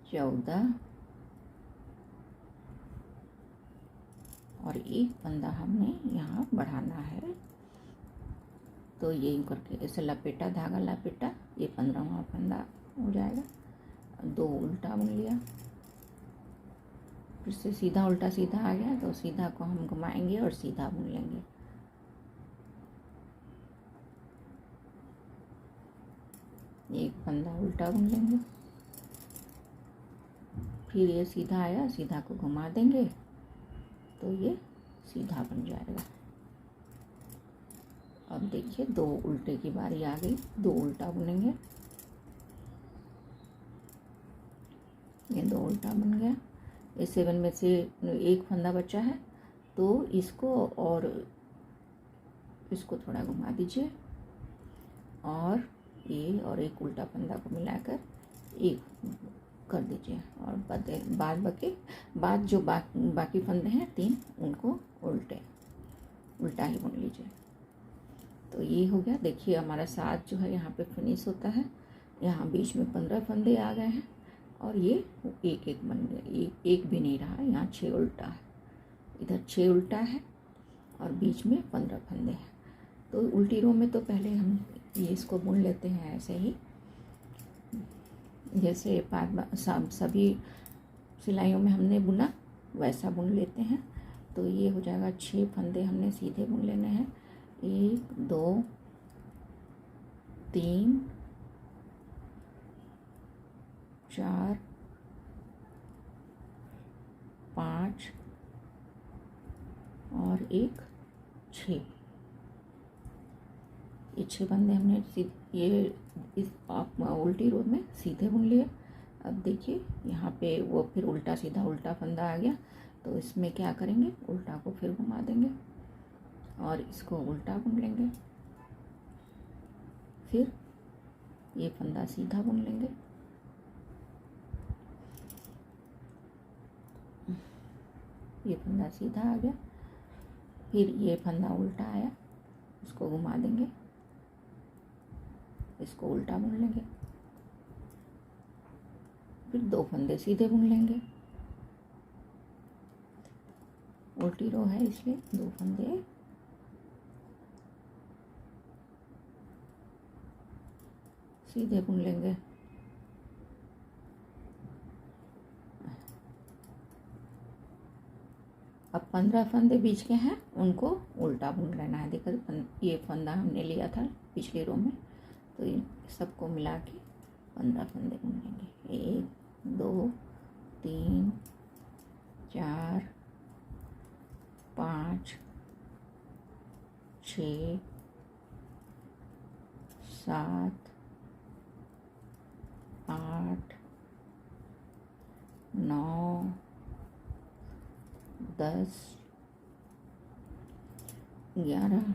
14 और एक फंदा हमने यहाँ बढ़ाना है। तो ये करके ऐसे लपेटा, धागा लपेटा, ये 15वां फंदा हो जाएगा। 2 उल्टा बुन लिया, फिर से सीधा उल्टा सीधा आ गया तो सीधा को हम घुमाएंगे और सीधा बुन लेंगे। एक फंदा उल्टा बुन लेंगे, फिर ये सीधा आया, सीधा को घुमा देंगे तो ये सीधा बन जाएगा। अब देखिए 2 उल्टे की बारी आ गई, 2 उल्टा बुनेंगे। ये 2 उल्टा बन गया। ये 7 में से एक फंदा बचा है तो इसको और इसको थोड़ा घुमा दीजिए और ये और एक उल्टा फंदा को मिलाकर एक कर दीजिए और बाद जो बाकी फंदे हैं 3 उनको उल्टा ही बुन लीजिए। तो ये हो गया। देखिए हमारा 7 जो है यहाँ पे फिनिश होता है। यहाँ बीच में 15 फंदे आ गए हैं और ये एक एक बन गए, एक भी नहीं रहा। यहाँ 6 उल्टा है, इधर 6 उल्टा है और बीच में 15 फंदे हैं। तो उल्टी रो में तो पहले हम ये इसको बुन लेते हैं ऐसे ही, जैसे सभी सिलाइयों में हमने बुना वैसा बुन लेते हैं। तो ये हो जाएगा 6 फंदे हमने सीधे बुन लेने हैं। 1, 2, 3, 4, 5 और एक 6। ये 6 फंदे हमने ये इस उल्टी रो में सीधे बुन लिए। अब देखिए यहाँ पे वो फिर उल्टा सीधा उल्टा फंदा आ गया तो इसमें क्या करेंगे, उल्टा को फिर घुमा देंगे और इसको उल्टा बुन लेंगे। फिर ये फंदा सीधा बुन लेंगे। ये फंदा सीधा आ गया, फिर ये फंदा उल्टा आया, इसको घुमा देंगे, इसको उल्टा बुन लेंगे। फिर 2 फंदे सीधे बुन लेंगे। उल्टी रो है इसलिए 2 फंदे सीधे बुन लेंगे। अब 15 फंदे बीच के हैं उनको उल्टा बुन लेना है। देखो ये फंदा हमने लिया था पिछली रो में, तो ये सबको मिला के 15 फंदे बुन लेंगे। 1, 2, 3, 4, 5, 6, 7, 8, 9, 10, 11,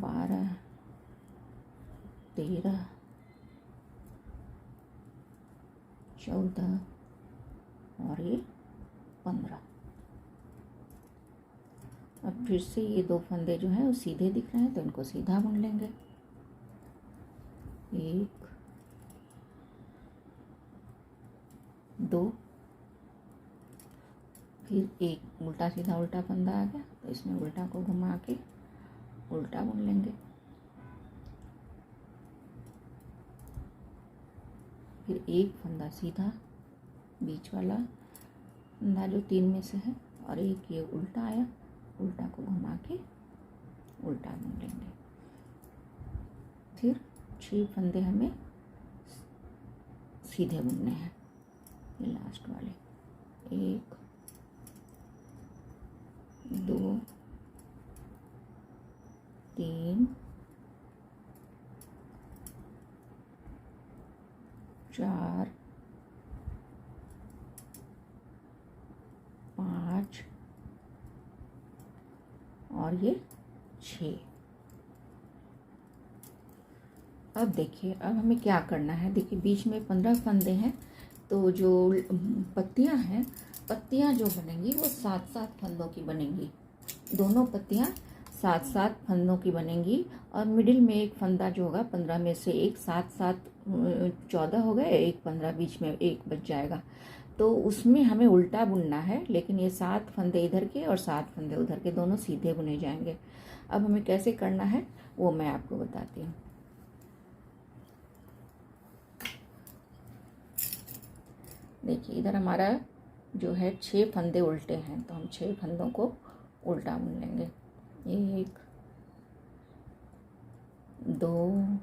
12, 13, 14 और ये 15। अब फिर से ये 2 फंदे जो हैं वो सीधे दिख रहे हैं तो इनको सीधा बुन लेंगे। 1, 2, फिर एक उल्टा सीधा उल्टा फंदा आ गया तो इसमें उल्टा को घुमा के उल्टा बुन लेंगे। फिर एक फंदा सीधा बीच वाला फंदा जो 3 में से है और एक ये उल्टा आया, उल्टा को घुमा के उल्टा बुन लेंगे। फिर 6 फंदे हमें सीधे बुनने हैं, ये लास्ट वाले। 1, 2, 3, 4, 5, ये 6। अब देखिए, अब हमें क्या करना है। देखिए बीच में 15 फंदे हैं, तो जो पत्तियां हैं, पत्तियां जो बनेंगी वो 7-7 फंदों की बनेंगी। दोनों पत्तियां 7-7 फंदों की बनेंगी और मिडिल में एक फंदा जो होगा 15 में से एक, 7-7 14 हो गए, एक 15 बीच में एक बच जाएगा। तो उसमें हमें उल्टा बुनना है, लेकिन ये 7 फंदे इधर के और 7 फंदे उधर के, दोनों सीधे बुने जाएंगे। अब हमें कैसे करना है वो मैं आपको बताती हूँ। देखिए इधर हमारा जो है 6 फंदे उल्टे हैं, तो हम 6 फंदों को उल्टा बुन लेंगे। 1 2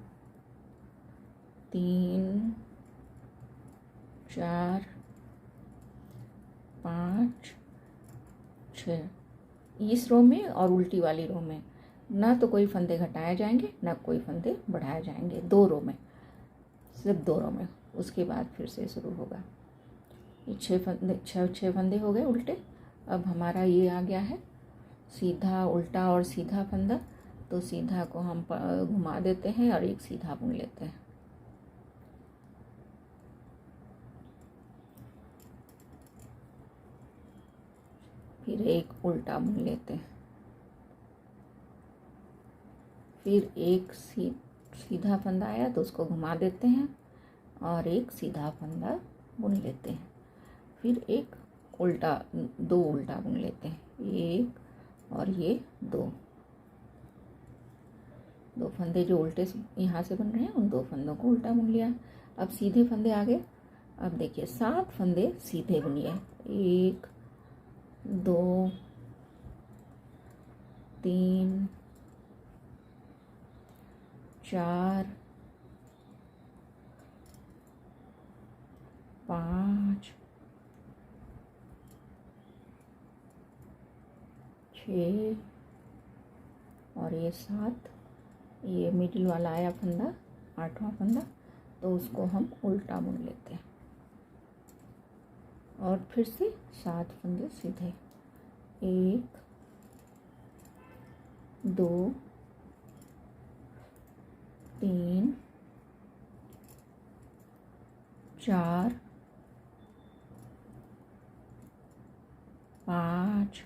3 4 5 6। इस रो में और उल्टी वाली रो में ना तो कोई फंदे घटाए जाएंगे ना कोई फंदे बढ़ाए जाएंगे, 2 रो में, सिर्फ 2 रो में। उसके बाद फिर से शुरू होगा। ये 6 फंदे हो गए उल्टे। अब हमारा ये आ गया है सीधा, उल्टा और सीधा फंदा। तो सीधा को हम घुमा देते हैं और एक सीधा बुन लेते हैं। फिर एक उल्टा बुन लेते हैं, फिर एक सीधा फंदा आया तो उसको घुमा देते हैं और एक सीधा फंदा बुन लेते हैं। फिर एक उल्टा, 2 उल्टा बुन लेते हैं, एक और ये 2 फंदे जो उल्टे यहाँ से बन रहे हैं, उन 2 फंदों को उल्टा बुन लिया। अब सीधे फंदे आ गए। अब देखिए 7 फंदे सीधे बुनिए, 1 2 3 4 5 6 और ये 7। ये मिडिल वाला आया फंदा, 8वां फंदा, तो उसको हम उल्टा बुन लेते हैं और फिर से 7 फंदे सीधे, 1 2 3 4 5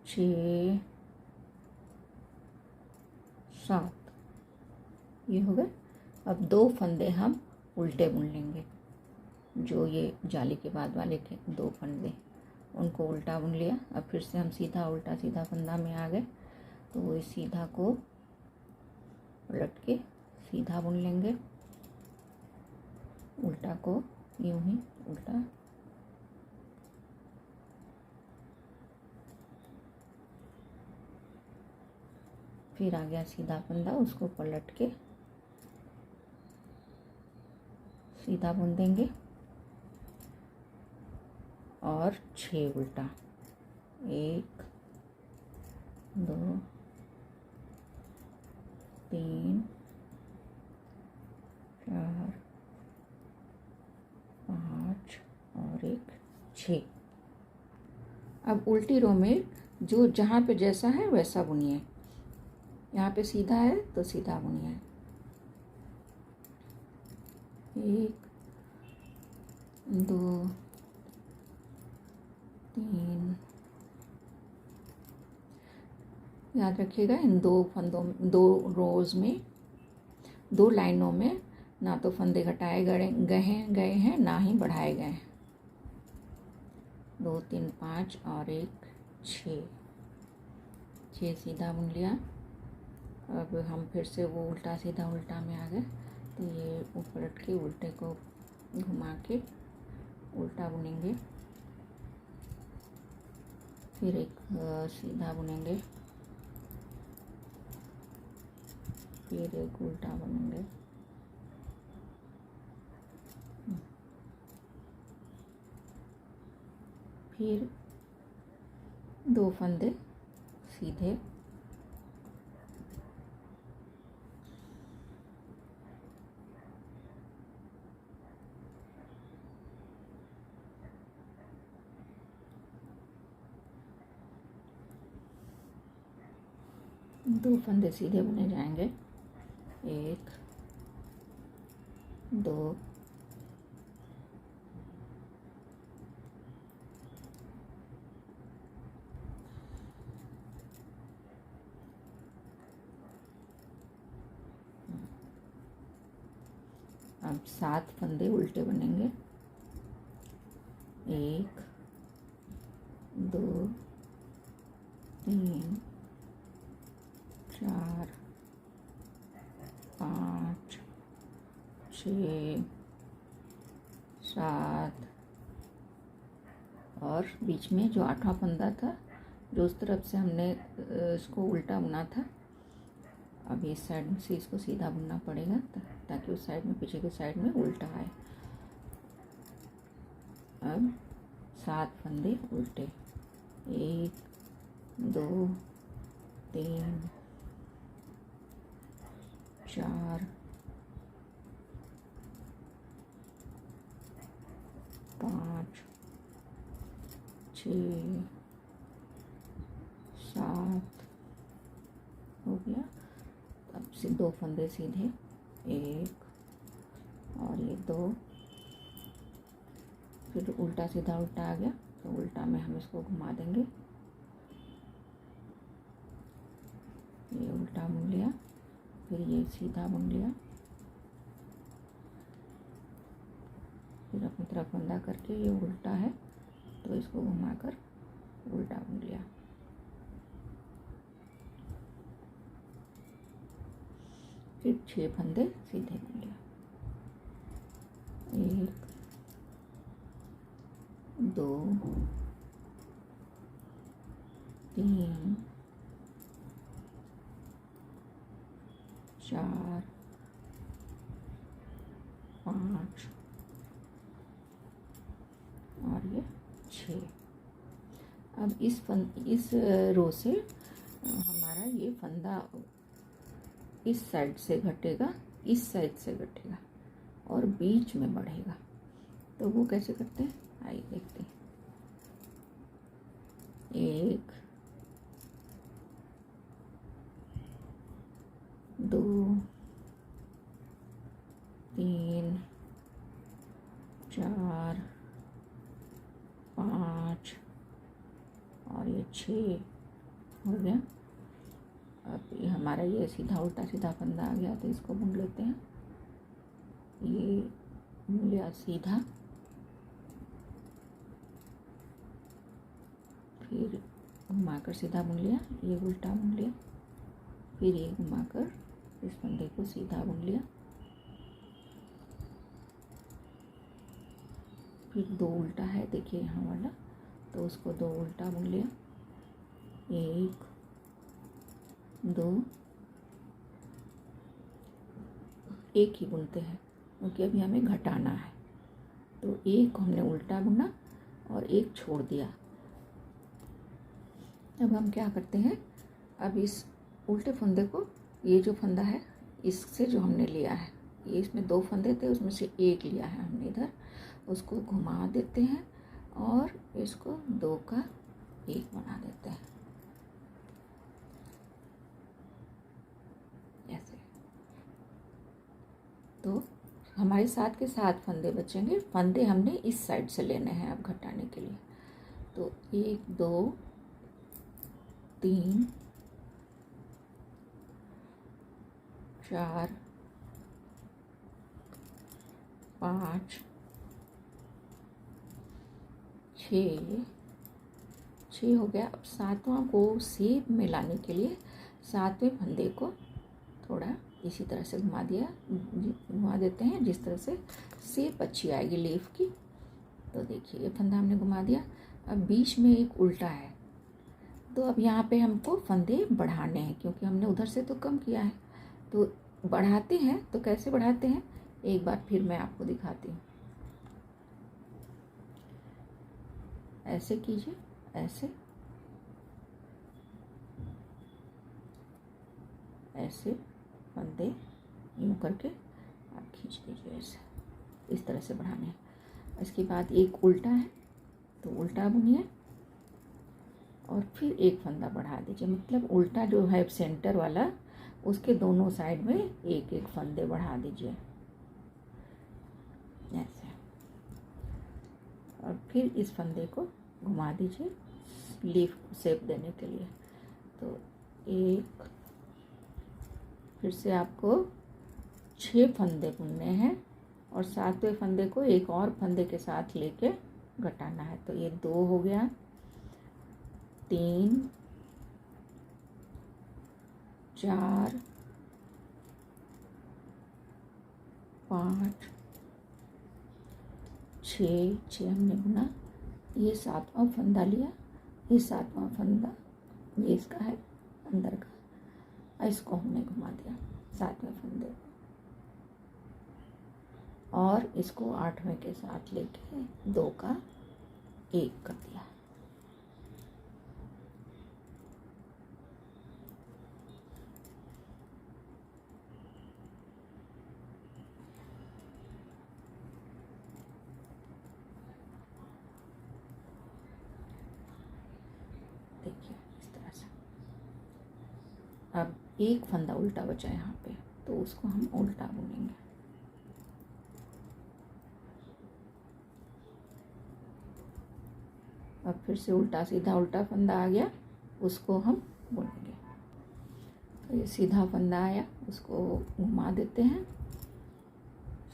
6 7। ये हो गए। अब 2 फंदे हम उल्टे बुन लेंगे, जो ये जाली के बाद वाले के 2 फंदे, उनको उल्टा बुन लिया। अब फिर से हम सीधा उल्टा सीधा फंदा में आ गए, तो इस सीधा को उलट के सीधा बुन लेंगे, उल्टा को यूं ही उल्टा, फिर आ गया सीधा फंदा, उसको पलट के सीधा बुन देंगे और 6 उल्टा, 1 2 3 4 5 और 1 6। अब उल्टी रो में जो जहाँ पे जैसा है वैसा बुनिए। यहाँ पे सीधा है तो सीधा बुनिए, 1 2 3। याद रखिएगा इन 2 फंदों, 2 रोज में, 2 लाइनों में ना तो फंदे घटाए गए हैं ना ही बढ़ाए गए हैं। 2 3 5 और 1 6 सीधा बुन लिया। अब हम फिर से वो उल्टा सीधा उल्टा में आ गए, तो ये पलट के उल्टे को घुमा के उल्टा बुनेंगे, फिर एक सीधा बुनेंगे, फिर एक उल्टा बुनेंगे, फिर 2 फंदे सीधे, 2 फंदे सीधे बुने जाएंगे। 1 2 अब 7 फंदे उल्टे बनेंगे। 1 2 3 4 5 6 7 और बीच में जो 8वां फंदा था, जो उस तरफ से हमने इसको उल्टा बुना था, अब इस साइड से इसको सीधा बुनना पड़ेगा ताकि उस साइड में, पीछे के साइड में उल्टा आए। अब 7 फंदे उल्टे। 1 2 3 4 5 6 7 हो गया। अब से 2 फंदे सीधे, 1 और ये 2, फिर उल्टा सीधा उल्टा आ गया तो उल्टा में हम इसको घुमा देंगे। ये उल्टा बुन लिया, फिर ये सीधा बुन लिया, फिर अपनी तरफ फंदा करके ये उल्टा है तो इसको घुमाकर उल्टा बुन लिया। फिर 6 फंदे सीधे बुन लिया। 1 2 3 4 5 और ये 6। अब इस रो से हमारा ये फंदा इस साइड से घटेगा, इस साइड से घटेगा और बीच में बढ़ेगा। तो वो कैसे करते हैं, आइए देखते हैं। 1 2 3 4 5 और ये 6 हो गया। अब ये हमारा ये सीधा उल्टा सीधा फंदा आ गया तो इसको बुन लेते हैं। ये बुन लिया सीधा, फिर घुमाकर सीधा बुन लिया, ये उल्टा बुन लिया, फिर ये घुमाकर इस फंदे को सीधा बुन लिया, फिर 2 उल्टा है, देखिए यहाँ वाला, तो उसको 2 उल्टा बुन लिया। 1 2 एक ही बुनते हैं क्योंकि अभी हमें घटाना है, तो एक हमने उल्टा बुना और एक छोड़ दिया। अब हम क्या करते हैं, अब इस उल्टे फंदे को, ये जो फंदा है इससे जो हमने लिया है, ये इसमें 2 फंदे थे, उसमें से एक लिया है हमने इधर, उसको घुमा देते हैं और इसको 2 का 1 बना देते हैं ऐसे। तो हमारे 7 के 7 फंदे बचेंगे। फंदे हमने इस साइड से लेने हैं अब घटाने के लिए। तो 1 2 3 4 5 6 हो गया। अब 7वां को शेप में लाने के लिए 7वें फंदे को थोड़ा इसी तरह से घुमा देते हैं जिस तरह से शेप अच्छी आएगी लीफ की। तो देखिए ये फंदा हमने घुमा दिया। अब बीच में एक उल्टा है, तो अब यहाँ पे हमको फंदे बढ़ाने हैं क्योंकि हमने उधर से तो कम किया है। तो बढ़ाते हैं, तो कैसे बढ़ाते हैं एक बार फिर मैं आपको दिखाती हूँ। ऐसे कीजिए, ऐसे ऐसे फंदे यूँ करके आप खींच दीजिए, ऐसे इस तरह से बढ़ाने हैं। इसके बाद एक उल्टा है तो उल्टा बुनिए और फिर एक फंदा बढ़ा दीजिए, मतलब उल्टा जो है सेंटर वाला उसके दोनों साइड में एक एक फंदे बढ़ा दीजिए ऐसे। और फिर इस फंदे को घुमा दीजिए लीफ को शेप देने के लिए। तो एक, फिर से आपको 6 फंदे बुनने हैं और 7वें फंदे को एक और फंदे के साथ लेके घटाना है। तो ये 2 हो गया, 3, 4, 5, 6 हमने बुना। ये 7वां फंदा लिया, ये 7वां फंदा ये इसका है अंदर का, इसको हमने घुमा दिया 7वें फंदे और इसको 8वें के साथ लेके 2 का 1 कर दिया। देखिए इस तरह से। अब एक फंदा उल्टा बचा यहाँ पे, तो उसको हम उल्टा बुनेंगे। अब फिर से उल्टा सीधा उल्टा फंदा आ गया, उसको हम बुनेंगे। तो ये सीधा फंदा आया, उसको घुमा देते हैं।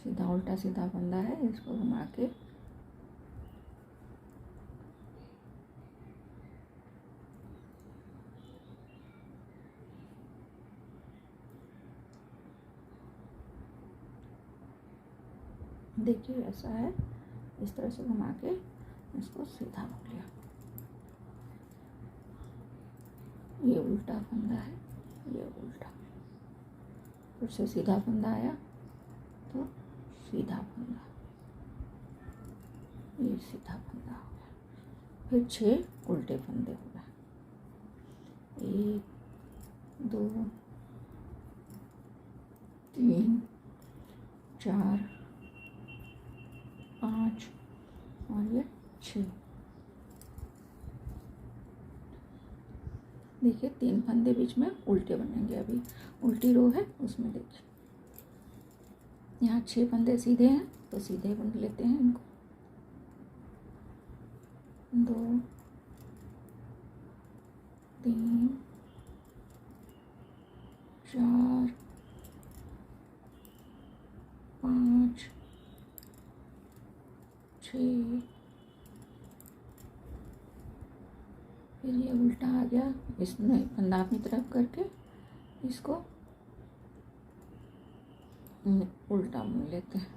सीधा उल्टा सीधा फंदा है, इसको घुमा के देखिए ऐसा है, इस तरह से घुमा के इसको सीधा बुन लिया। ये उल्टा फंदा है, ये उल्टा, फिर से सीधा फंदा आया तो सीधा फंदा, ये सीधा फंदा हो गया। फिर 6 उल्टे फंदे हो गए, 1, 2, 3, 4, 5 और ये 6। देखिए 3 फंदे बीच में उल्टे बनेंगे। अभी उल्टी रो है उसमें देखिए यहाँ 6 फंदे सीधे हैं, तो सीधे बुन लेते हैं इनको। 2, 3, 4, 5, 6। फिर ये उल्टा आ गया, इसमें फंदा अपनी तरफ करके इसको उल्टा बुन लेते हैं।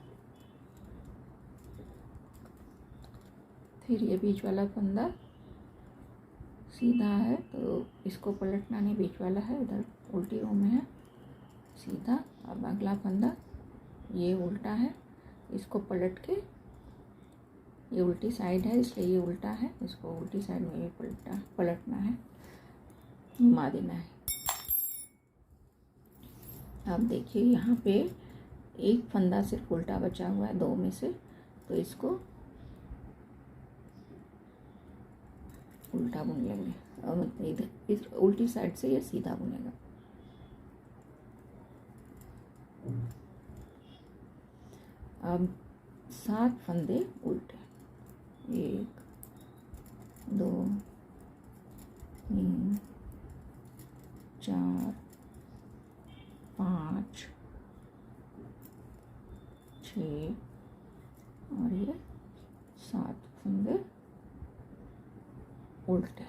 फिर ये बीच वाला फंदा सीधा है, तो इसको पलटना नहीं, बीच वाला है इधर उल्टी रो में है सीधा। अब अगला फंदा ये उल्टा है, इसको पलट के, ये उल्टी साइड है इसलिए ये उल्टा है, इसको उल्टी साइड में भी पलटना है, घुमा देना है। अब देखिए यहाँ पे एक फंदा सिर्फ उल्टा बचा हुआ है 2 में से, तो इसको उल्टा बुन लेंगे। और इधर इस उल्टी साइड से ये सीधा बुनेगा। अब 7 फंदे उल्टे, 1, 2, 3, 4, 5, 6 और ये 7 फंदे उल्टे।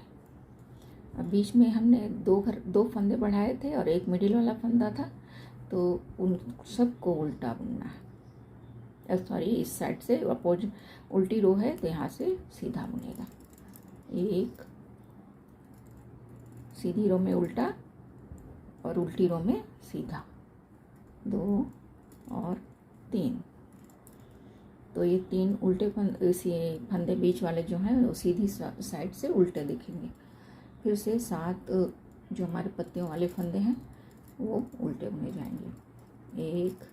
अब बीच में हमने 2 फंदे बढ़ाए थे और एक मिडिल वाला फंदा था, तो उन सबको उल्टा बुनना है। सॉरी, इस साइड से अपोज उल्टी रो है तो यहाँ से सीधा बुनेगा। 1 सीधी रो में उल्टा और उल्टी रो में सीधा, 2 और 3। तो ये 3 उल्टे फंदे बीच वाले जो हैं वो सीधी साइड से उल्टे दिखेंगे। फिर से 7 जो हमारे पत्तियों वाले फंदे हैं वो उल्टे बुने जाएंगे। 1,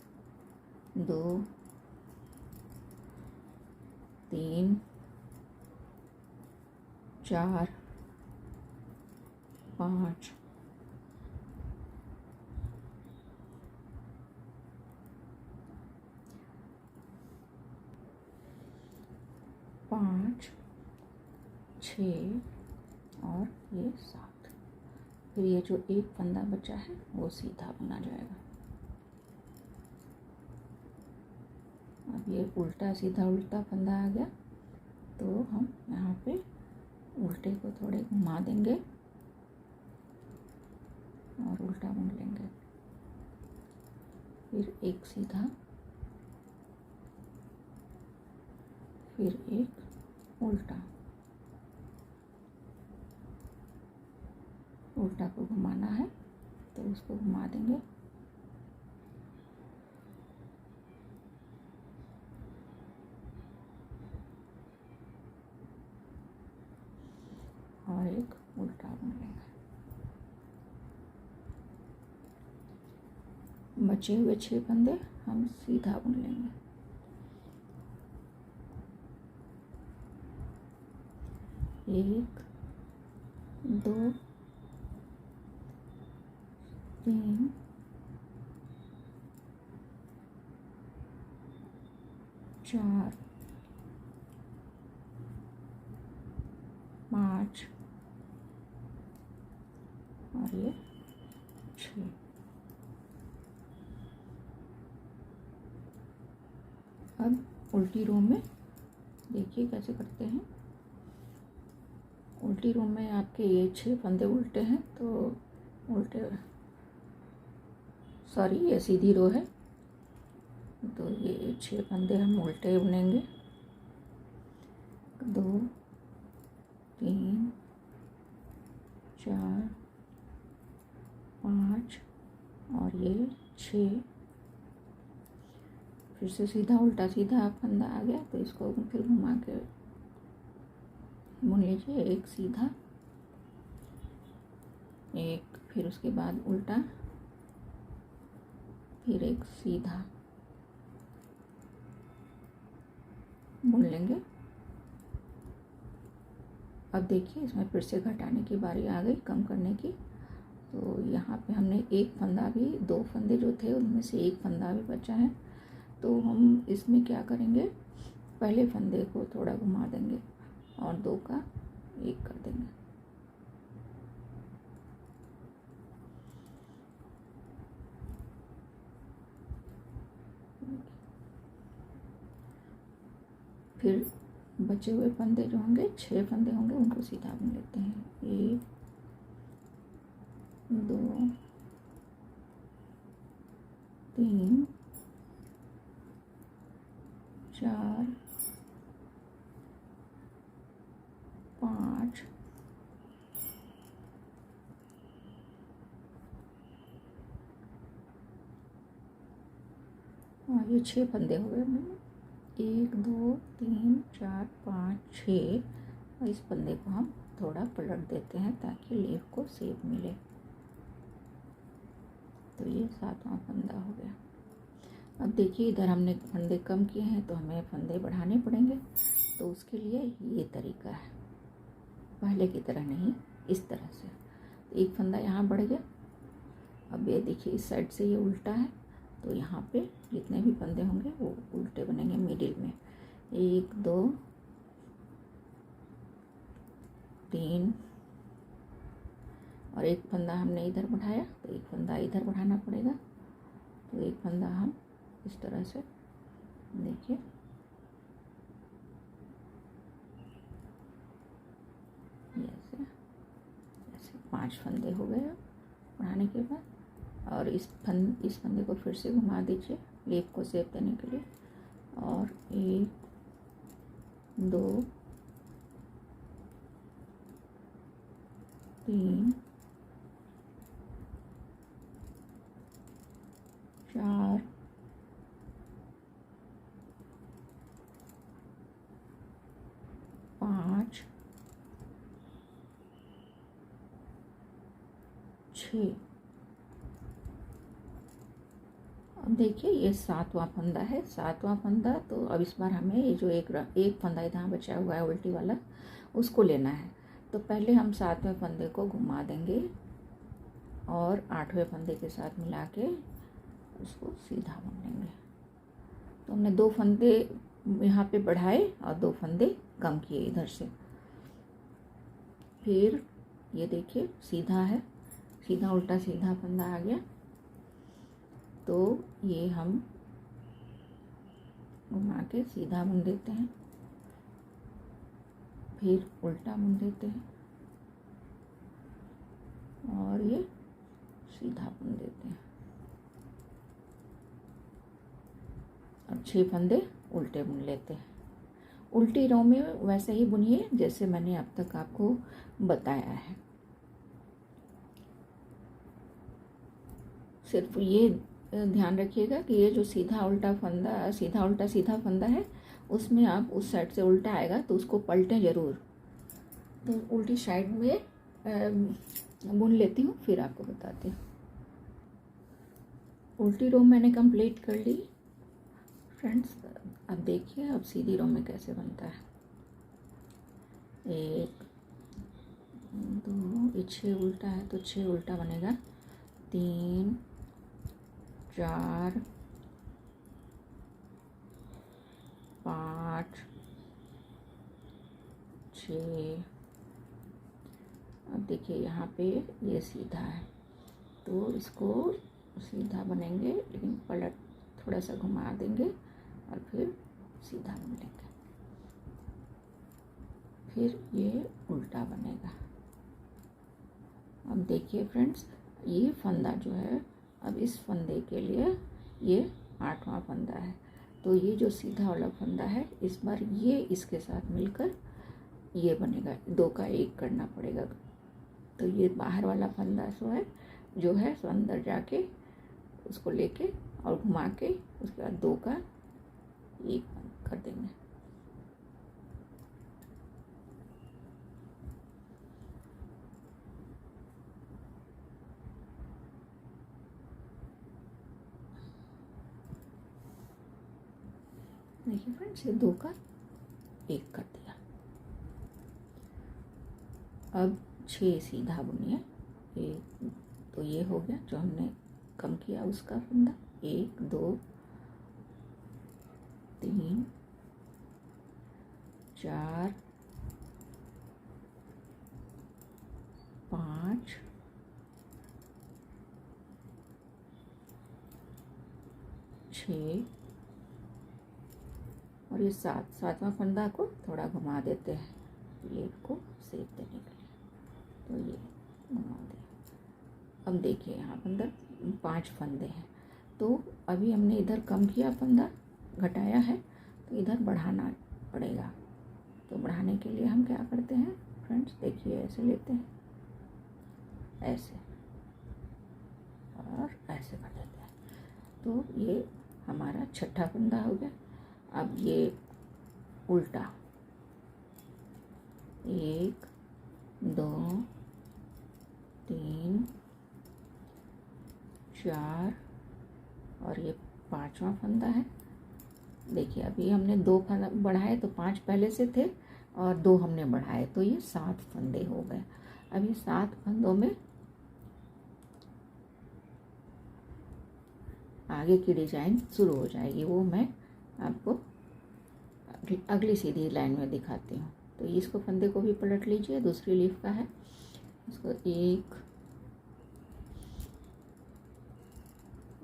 2, 3, 4, 5 5 6 और ये 7। फिर ये जो एक फंदा बचा है वो सीधा बुना जाएगा। अब ये उल्टा सीधा उल्टा फंदा आ गया, तो हम यहाँ पे उल्टे को थोड़े घुमा देंगे और उल्टा बुन लेंगे। फिर एक सीधा, फिर एक उल्टा। उल्टा को घुमाना है तो उसको घुमा देंगे। और एक उल्टा बुन लेंगे। बचे हुए 6 फंदे हम सीधा बुन लेंगे। एक, 2, 3, 4, 5 और ये 6। अब उल्टी रो में देखिए कैसे करते हैं। उल्टी रो में आपके ये 6 फंदे उल्टे हैं, तो उल्टे सॉरी ये सीधी रो है, तो ये 6 फंदे हम उल्टे बुनेंगे। 2, 3, 4, 5 और ये 6। फिर से सीधा उल्टा सीधा फंदा आ गया, तो इसको फिर घुमा के बुन लीजिए। एक सीधा, एक, फिर उसके बाद उल्टा, फिर एक सीधा बुन लेंगे। अब देखिए इसमें फिर से घटाने की बारी आ गई, कम करने की। तो यहाँ पे हमने एक फंदा भी, 2 फंदे जो थे उनमें से एक फंदा भी बचा है, तो हम इसमें क्या करेंगे, पहले फंदे को थोड़ा घुमा देंगे और 2 का 1 कर देंगे। फिर बचे हुए फंदे जो होंगे, 6 फंदे होंगे, उनको सीधा बुन लेते हैं। 1, 2, 3, 4, 5 और ये 6 फंदे हो गए। 1, 2, 3, 4, 5, 6 और इस फंदे को हम थोड़ा पलट देते हैं ताकि लीफ को शेप मिले। तो ये 7वां फंदा हो गया। अब देखिए इधर हमने फंदे कम किए हैं, तो हमें फंदे बढ़ाने पड़ेंगे। तो उसके लिए ये तरीका है, पहले की तरह नहीं, इस तरह से। तो एक फंदा यहाँ बढ़ गया। अब ये देखिए इस साइड से ये उल्टा है, तो यहाँ पे जितने भी फंदे होंगे वो उल्टे बनेंगे मिडिल में। 1, 2, 3 और एक फंदा हमने इधर बढ़ाया, तो एक फंदा इधर बढ़ाना पड़ेगा। तो एक फंदा हम इस तरह से देखिए, ऐसे 5 फंदे हो गए बढ़ाने के बाद। और इस फंदे को फिर से घुमा दीजिए लीफ को शेप देने के लिए। और 1, 2, 3, 4, 5, 6। अब देखिए ये 7वां फंदा है। 7वां फंदा, तो अब इस बार हमें ये जो एक फंदा यहाँ बचा हुआ है उल्टी वाला, उसको लेना है। तो पहले हम 7वें फंदे को घुमा देंगे और 8वें फंदे के साथ मिला के उसको सीधा बुन लेंगे। तो हमने 2 फंदे यहाँ पे बढ़ाए और 2 फंदे कम किए इधर से। फिर ये देखिए सीधा है, सीधा उल्टा सीधा फंदा आ गया। तो ये हम घुमा के सीधा बुन देते हैं, फिर उल्टा बुन देते हैं और ये सीधा बुन देते हैं। अब 6 फंदे उल्टे बुन लेते हैं। उल्टी रो में वैसे ही बुनिए जैसे मैंने अब तक आपको बताया है। सिर्फ ये ध्यान रखिएगा कि ये जो सीधा उल्टा फंदा, सीधा उल्टा सीधा फंदा है, उसमें आप उस साइड से उल्टा आएगा तो उसको पलटें ज़रूर। तो उल्टी साइड में बुन लेती हूँ, फिर आपको बताती हूँ। उल्टी रो मैंने कंप्लीट कर ली फ्रेंड्स। अब देखिए अब सीधी रो में कैसे बनता है। 1 2, ये 6 उल्टा है तो 6 उल्टा बनेगा। 3 4 5 6। अब देखिए यहाँ पे ये सीधा है तो इसको सीधा बनेंगे, लेकिन पलट थोड़ा सा घुमा देंगे और फिर सीधा बुन लेंगे। फिर ये उल्टा बनेगा। अब देखिए फ्रेंड्स, ये फंदा जो है, अब इस फंदे के लिए ये 8वां फंदा है। तो ये जो सीधा वाला फंदा है, इस बार ये इसके साथ मिलकर ये बनेगा। 2 का 1 करना पड़ेगा। तो ये बाहर वाला फंदा जो है सो अंदर जाके उसको लेके और घुमा के उसके बाद 2 का 1 कर देंगे। देखिए फ्रेंड्स, ये 2 का 1 कर दिया। अब 6 सीधा बुनिए। तो ये हो गया जो हमने कम किया उसका फंदा। 1 2 3 4 5 6 और ये 7वां फंदा को थोड़ा घुमा देते हैं लेप को सेक देने के लिए। तो ये घुमा दें। अब देखिए यहाँ अंदर 5 फंदे हैं। तो अभी हमने इधर कम किया, फंदा घटाया है, तो इधर बढ़ाना पड़ेगा। तो बढ़ाने के लिए हम क्या करते हैं फ्रेंड्स, देखिए ऐसे लेते हैं, ऐसे और ऐसे कर देते हैं। तो ये हमारा 6ठा फंदा हो गया। अब ये उल्टा 1 2 3 4 और ये 5वां फंदा है। देखिए अभी हमने 2 फंदा बढ़ाए तो 5 पहले से थे और 2 हमने बढ़ाए तो ये 7 फंदे हो गए। अभी 7 फंदों में आगे की डिजाइन शुरू हो जाएगी, वो मैं आपको अगली सीधी लाइन में दिखाती हूँ। तो इसको फंदे को भी पलट लीजिए, दूसरी लीफ का है। इसको 1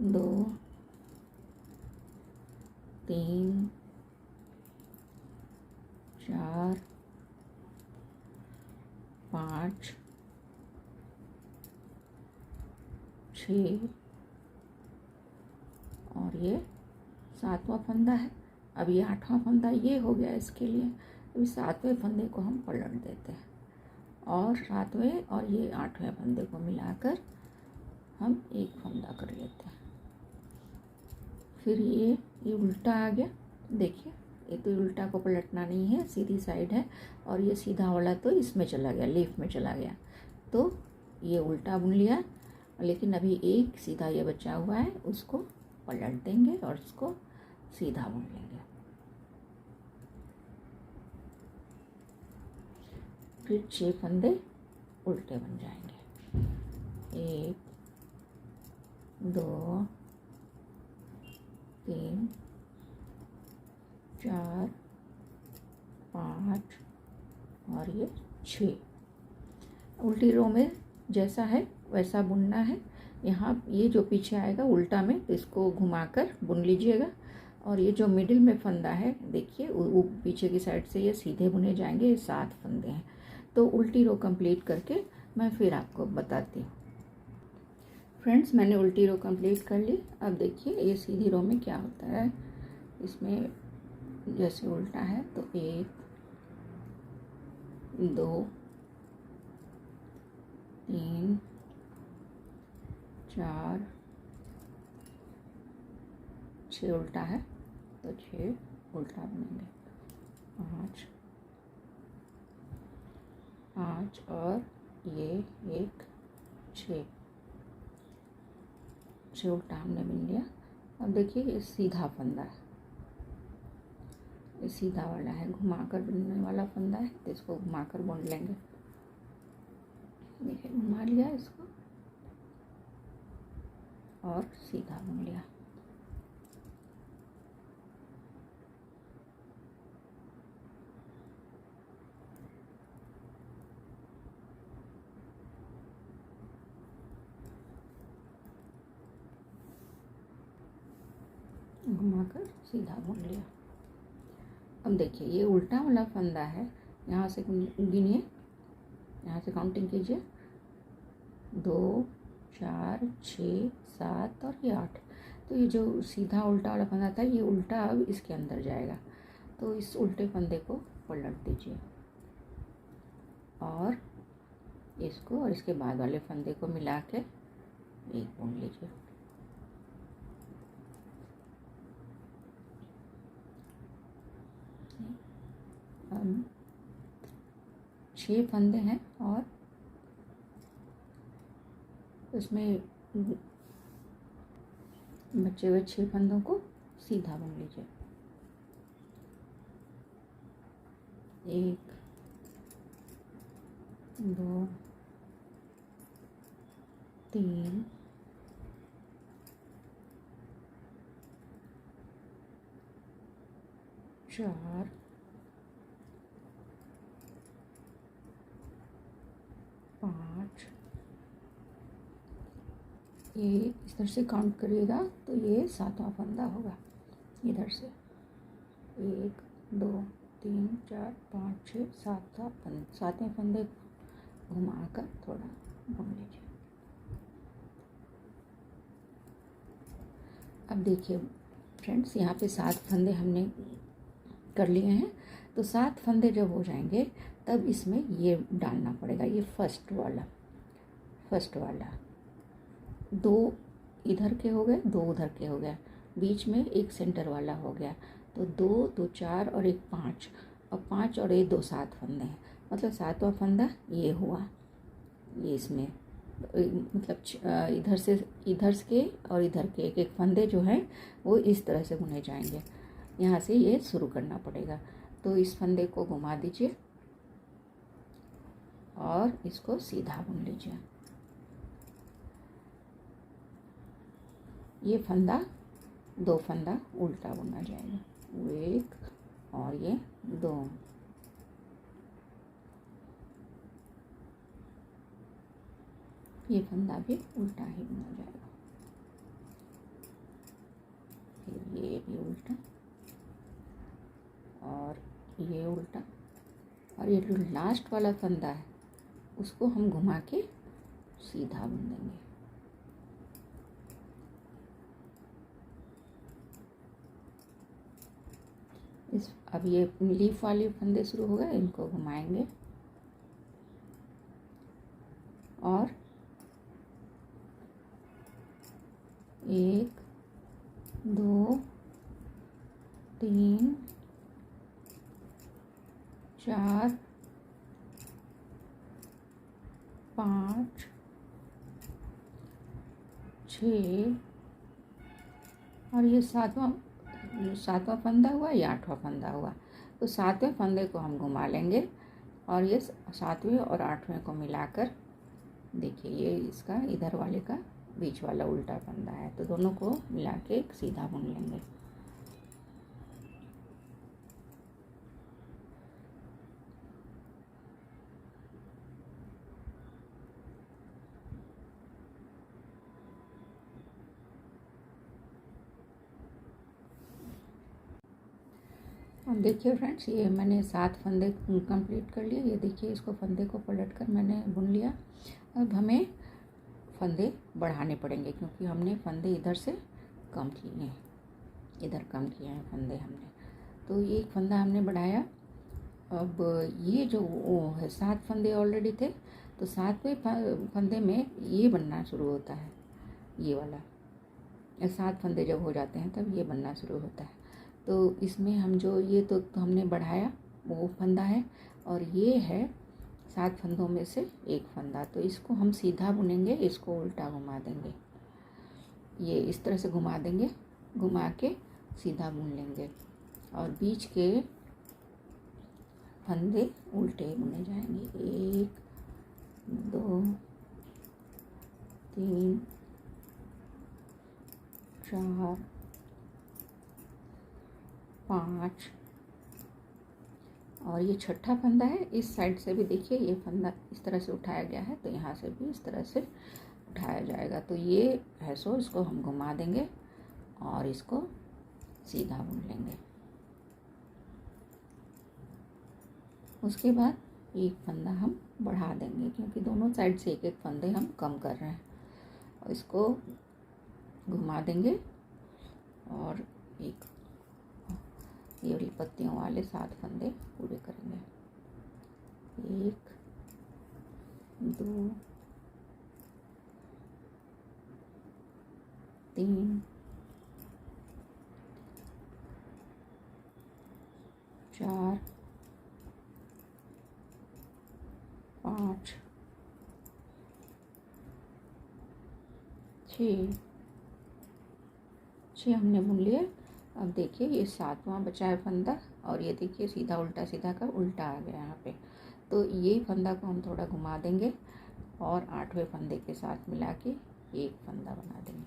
2 3 4 5 6 और ये 7वां फंदा है। अब ये 8वां फंदा ये हो गया इसके लिए। अभी 7वें फंदे को हम पलट देते हैं और 7वें और ये 8वें फंदे को मिलाकर हम एक फंदा कर लेते हैं। फिर ये उल्टा आ गया। देखिए ये तो उल्टा को पलटना नहीं है, सीधी साइड है और ये सीधा वाला तो इसमें चला गया, लीफ में चला गया। तो ये उल्टा बुन लिया, लेकिन अभी एक सीधा ये बचा हुआ है, उसको पलट देंगे और उसको सीधा बुन लेंगे। फिर 6 फंदे उल्टे बन जाएंगे। 1 2 3 4 5 और ये 6। उल्टी रो में जैसा है वैसा बुनना है। यहाँ ये जो पीछे आएगा उल्टा में, तो इसको घुमाकर बुन लीजिएगा। और ये जो मिडिल में फंदा है देखिए, वो पीछे की साइड से ये सीधे बुने जाएंगे। ये 7 फंदे हैं। तो उल्टी रो कंप्लीट करके मैं फिर आपको बताती हूँ। फ्रेंड्स, मैंने उल्टी रो कंप्लीट कर ली। अब देखिए ये सीधी रो में क्या होता है। इसमें जैसे उल्टा है तो 1 2 3 4 6 उल्टा है तो 6 उल्टा बनेंगे। 5 और ये 1 6 उल्टा हमने बुन लिया। अब देखिए ये सीधा फंदा है, ये सीधा वाला है, घुमाकर बुनने वाला फंदा है, तो इसको घुमाकर बुन लेंगे। देखिए घुमा लिया इसको और सीधा बुन लिया। घुमाकर सीधा बुन लिया। अब देखिए ये उल्टा वाला फंदा है। यहाँ से गिनिए, यहाँ से काउंटिंग कीजिए। 2 4 6 7 और ये 8। तो ये जो सीधा उल्टा वाला फंदा था ये उल्टा अब इसके अंदर जाएगा। तो इस उल्टे फंदे को पलट दीजिए और इसको और इसके बाद वाले फंदे को मिला के एक बुन लीजिए। अब 6 फंदे हैं और इसमें बचे हुए 6 फंदों को सीधा बुन लीजिए। 1 2 3 4 5। ये इस तरह से काउंट करिएगा तो ये 7वां फंदा होगा। इधर से 1 2 3 4 5 6 7वें फंदे को घुमाकर थोड़ा बुन लीजिए। अब देखिए फ्रेंड्स, यहाँ पे 7 फंदे हमने कर लिए हैं। तो 7 फंदे जब हो जाएंगे तब इसमें ये डालना पड़ेगा। ये फर्स्ट वाला 2 इधर के हो गए, 2 उधर के हो गए, बीच में एक सेंटर वाला हो गया। तो 2 2 4 और 1 5 और 5 और 1 2 7 फंदे हैं। मतलब 7वां फंदा ये हुआ। ये इसमें मतलब इधर के और इधर के एक एक फंदे जो हैं वो इस तरह से बुने जाएंगे। यहाँ से ये शुरू करना पड़ेगा। तो इस फंदे को घुमा दीजिए और इसको सीधा बुन लीजिए। ये फंदा 2 फंदा उल्टा बुना जाएगा, वो 1 और ये 2। ये फंदा भी उल्टा ही बुना जाएगा। फिर ये भी उल्टा और ये उल्टा। और ये जो लास्ट वाला फंदा है उसको हम घुमा के सीधा बुन देंगे। अब ये लीफ वाले फंदे शुरू हो गए, इनको घुमाएंगे और 1 2 3 4 5 6 और ये 7वां फंदा हुआ, ये 8वां फंदा हुआ। तो 7वें फंदे को हम घुमा लेंगे और ये 7वें और 8वें को मिलाकर देखिए ये इसका इधर वाले का बीच वाला उल्टा फंदा है। तो दोनों को मिला के एक सीधा बुन लेंगे। अब देखिए फ्रेंड्स, ये मैंने 7 फंदे कंप्लीट कर लिए। ये देखिए इसको फंदे को पलट कर मैंने बुन लिया। अब हमें फंदे बढ़ाने पड़ेंगे क्योंकि हमने फंदे इधर से कम किए हैं, इधर कम किए हैं फंदे हमने। तो ये एक फंदा हमने बढ़ाया। अब ये जो वो है 7 फंदे ऑलरेडी थे, तो 7वें फंदे में ये बनना शुरू होता है, ये वाला। 7 फंदे जब हो जाते हैं तब ये बनना शुरू होता है। तो इसमें हम जो ये तो हमने बढ़ाया वो फंदा है, और ये है 7 फंदों में से एक फंदा। तो इसको हम सीधा बुनेंगे, इसको उल्टा घुमा देंगे। ये इस तरह से घुमा देंगे, घुमा के सीधा बुन लेंगे, और बीच के फंदे उल्टे बुने जाएंगे। 1 2 3 4 5, और ये छठा फंदा है। इस साइड से भी देखिए ये फंदा इस तरह से उठाया गया है, तो यहाँ से भी इस तरह से उठाया जाएगा। तो ये है सो इसको हम घुमा देंगे और इसको सीधा बुन लेंगे। उसके बाद एक फंदा हम बढ़ा देंगे क्योंकि दोनों साइड से एक एक फंदे हम कम कर रहे हैं, और इसको घुमा देंगे और एक ये वाली पत्तियों वाले 7 फंदे पूरे करेंगे। 1 2 3 4 5 6 हमने बुन लिए। अब देखिए ये 7वां बचा है फंदा, और ये देखिए सीधा उल्टा सीधा का उल्टा आ गया यहाँ पे। तो ये फंदा को हम थोड़ा घुमा देंगे और 8वें फंदे के साथ मिला के एक फंदा बना देंगे।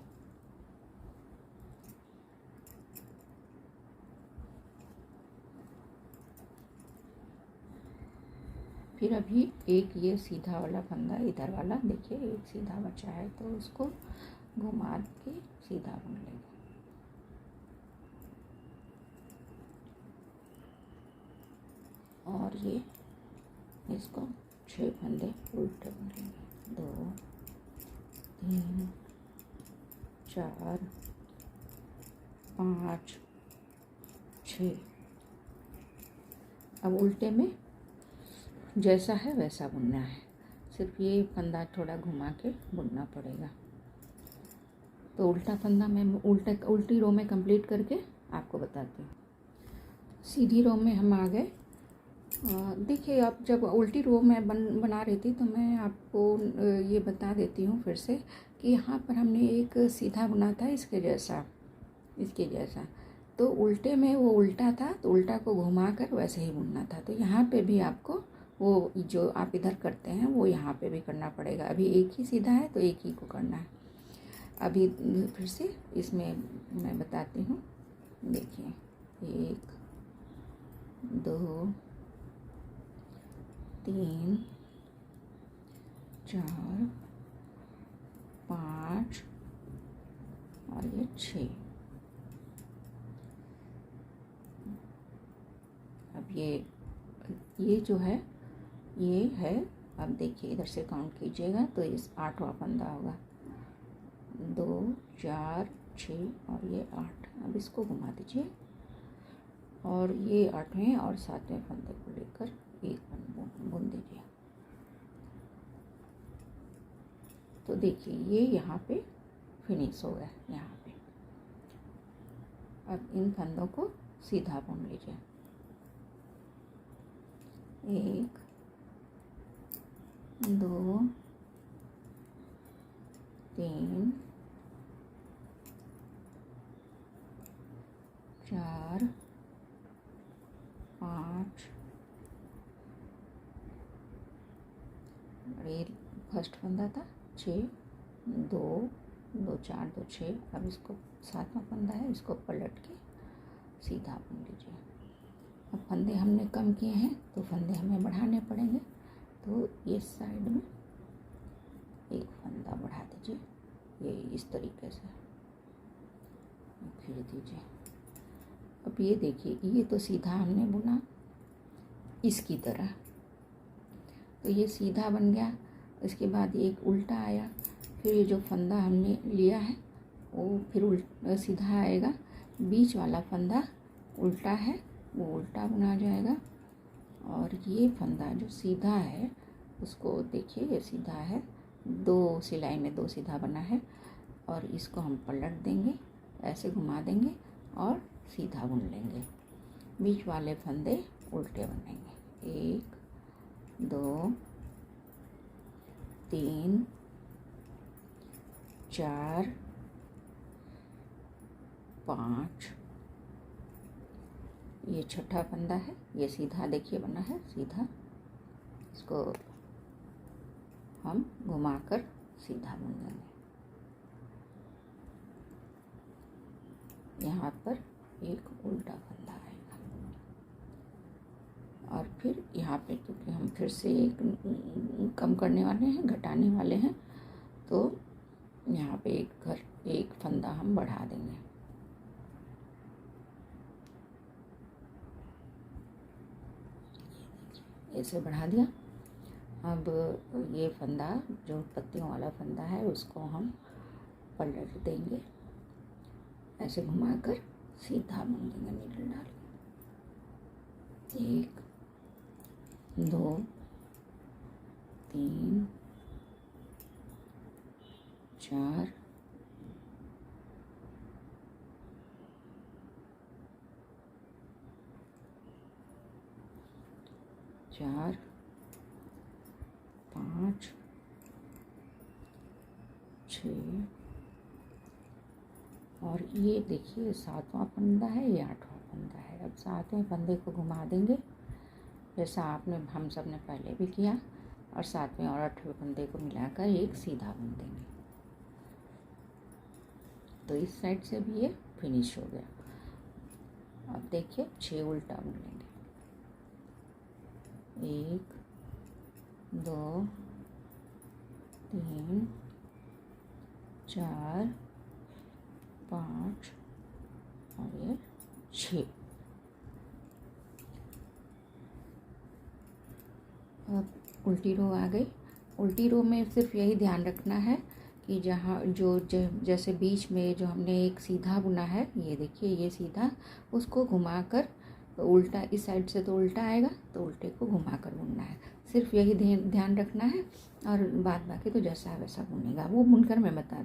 फिर अभी एक ये सीधा वाला फंदा इधर वाला देखिए एक सीधा बचा है, तो उसको घुमा के सीधा बुन लेंगे। और ये इसको 6 फंदे उल्टे बुन लेंगे। 2 3 4 5 6। अब उल्टे में जैसा है वैसा बुनना है, सिर्फ ये फंदा थोड़ा घुमा के बुनना पड़ेगा। तो उल्टा फंदा मैं उल्टी रो में कंप्लीट करके आपको बताती हूँ। सीधी रो में हम आ गए। देखिए आप जब उल्टी रो में बना रही थी तो मैं आपको ये बता देती हूँ फिर से कि यहाँ पर हमने एक सीधा बुना था इसके जैसा। तो उल्टे में वो उल्टा था, तो उल्टा को घुमा कर वैसे ही बुनना था। तो यहाँ पे भी आपको वो जो आप इधर करते हैं वो यहाँ पे भी करना पड़ेगा। अभी एक ही सीधा है तो एक ही को करना है। अभी फिर से इसमें मैं बताती हूँ। देखिए 1 2 3 4 5 और ये 6। अब ये जो है ये है। अब देखिए इधर से काउंट कीजिएगा तो इस 8वां फंदा होगा। 2 4 6 और ये 8। अब इसको घुमा दीजिए और ये 8वें और 7वें फंदे को लेकर एक बुन दीजिए। तो देखिए ये यहाँ पे फिनिश हो गया यहाँ पे। अब इन फंदों को सीधा बुन लीजिए। 1 2 3 4 5 फर्स्ट फंदा था 6, 2 2 4 2 6। अब इसको 7वां फंदा है, इसको पलट के सीधा बुन लीजिए। अब फंदे हमने कम किए हैं तो फंदे हमें बढ़ाने पड़ेंगे, तो ये साइड में एक फंदा बढ़ा दीजिए, ये इस तरीके से फिर दीजिए। अब ये देखिए, ये तो सीधा हमने बुना इसकी तरह, तो ये सीधा बन गया। इसके बाद ये एक उल्टा आया, फिर ये जो फंदा हमने लिया है वो फिर सीधा आएगा। बीच वाला फंदा उल्टा है, वो उल्टा बुना जाएगा। और ये फंदा जो सीधा है उसको देखिए, ये सीधा है, 2 सिलाई में 2 सीधा बना है, और इसको हम पलट देंगे, ऐसे घुमा देंगे और सीधा बुन लेंगे। बीच वाले फंदे उल्टे बनेंगे। 1 2 3 4 5, ये छठा फंदा है, ये सीधा देखिए बना है सीधा, इसको हम घुमाकर सीधा बुन देंगे। यहाँ पर एक उल्टा फंदा आएगा, और फिर यहाँ पे क्योंकि हम फिर से एक कम करने वाले हैं, घटाने वाले हैं, तो यहाँ पे एक फंदा हम बढ़ा देंगे। ऐसे बढ़ा दिया। अब ये फंदा जो पत्तियों वाला फंदा है उसको हम पलट देंगे, ऐसे घुमाकर सीधा बुन देंगे नीडल डाल के। 1 2 3 4 4 5 6, और ये देखिए 7वां फंदा है, ये 8वां फंदा है। अब 7वें फंदे को घुमा देंगे, जैसा हम सब ने पहले भी किया, और 7वें और 8वें फंदे को मिलाकर एक सीधा बुन देंगे। तो इस साइड से भी ये फिनिश हो गया। अब देखिए 6 उल्टा बुन लेंगे। 1 2 3 4 5 और ये 6। अब उल्टी रो आ गई। उल्टी रो में सिर्फ यही ध्यान रखना है कि जहाँ जैसे बीच में जो हमने एक सीधा बुना है, ये देखिए ये सीधा, उसको घुमाकर उल्टा, इस साइड से तो उल्टा आएगा तो उल्टे को घुमाकर बुनना है। सिर्फ यही ध्यान रखना है, और बाद बाकी तो जैसा वैसा बुनेगा, वो बुनकर मैं बता दूँ।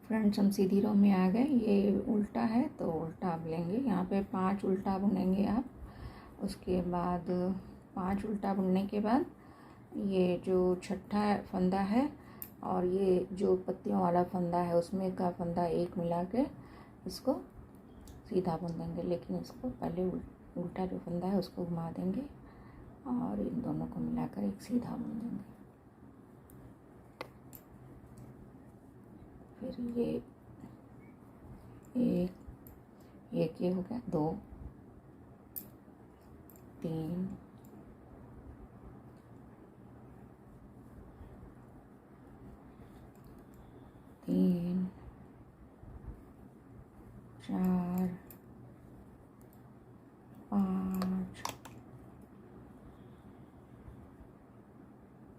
फ्रेंड्स, हम सीधी रो में आ गए। ये उल्टा है तो उल्टा अब लेंगे, यहाँ पे 5 उल्टा बुनेंगे आप। उसके बाद 5 उल्टा बुनने के बाद ये जो छठा फंदा है और ये जो पत्तियों वाला फंदा है उसमें का फंदा एक मिला के इसको सीधा बुन देंगे, लेकिन इसको पहले उल्टा जो फंदा है उसको घुमा देंगे और इन दोनों को मिलाकर एक सीधा बुन देंगे। फिर एक ये हो गया, 2 3 3 4 5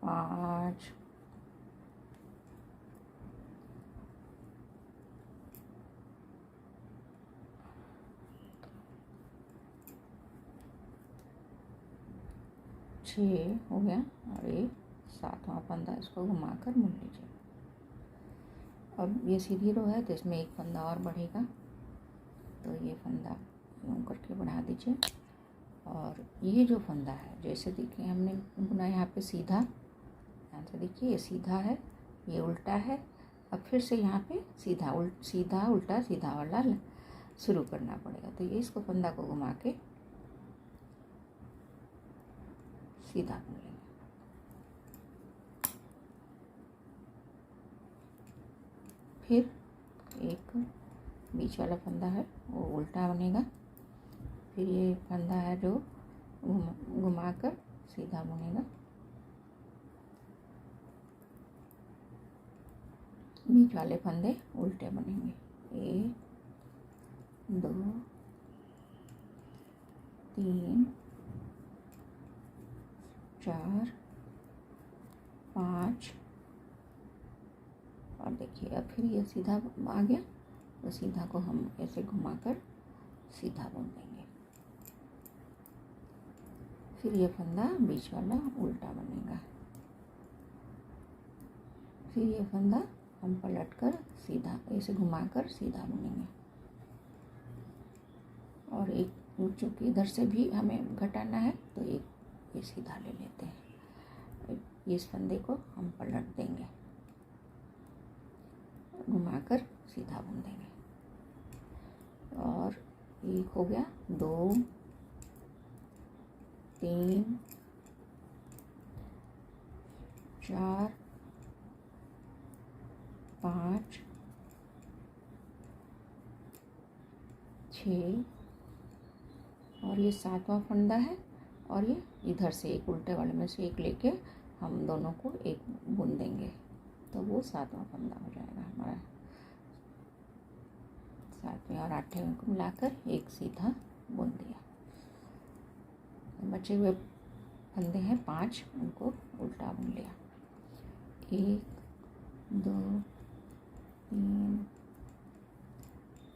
5 6 हो गया, और ये 7वां फंदा, इसको घुमाकर बुन लीजिए। अब ये सीधी रो है तो इसमें एक फंदा और बढ़ेगा, तो ये फंदा यूँ करके बढ़ा दीजिए। और ये जो फंदा है, जैसे देखिए हमने बुना यहाँ पे सीधा, यहाँ से देखिए ये सीधा है, ये उल्टा है। अब फिर से यहाँ पे सीधा उल्टा सीधा वाला शुरू करना पड़ेगा। तो ये इसको फंदा को घुमा के सीधा बुन लेंगे। फिर एक बीच वाला फंदा है वो उल्टा बनेगा, फिर ये फंदा है जो घुमा कर सीधा बुनेगा, बीच वाले फंदे उल्टे बनेंगे। 1 2 3 4 5 और देखिए अब फिर ये सीधा आ गया, तो सीधा को हम ऐसे घुमाकर सीधा बुन देंगे। फिर ये फंदा बीच वाला उल्टा बनेगा, फिर ये फंदा हम पलट कर सीधा ऐसे घुमाकर सीधा बुनेंगे। और एक चूँकि इधर से भी हमें घटाना है तो एक ये सीधा ले लेते हैं, इस फंदे को हम पलट देंगे, घुमाकर सीधा बुन देंगे। और एक हो गया, 2 3 4 5 6 और ये 7वां फंदा है, और ये इधर से एक उल्टे वाले में से एक लेके हम दोनों को एक बुन देंगे, तो वो 7वां फंदा हो जाएगा हमारा। 7वें और 8वें को मिलाकर एक सीधा बुन दिया। बचे हुए फंदे हैं 5, उनको उल्टा बुन लिया। 1 2 3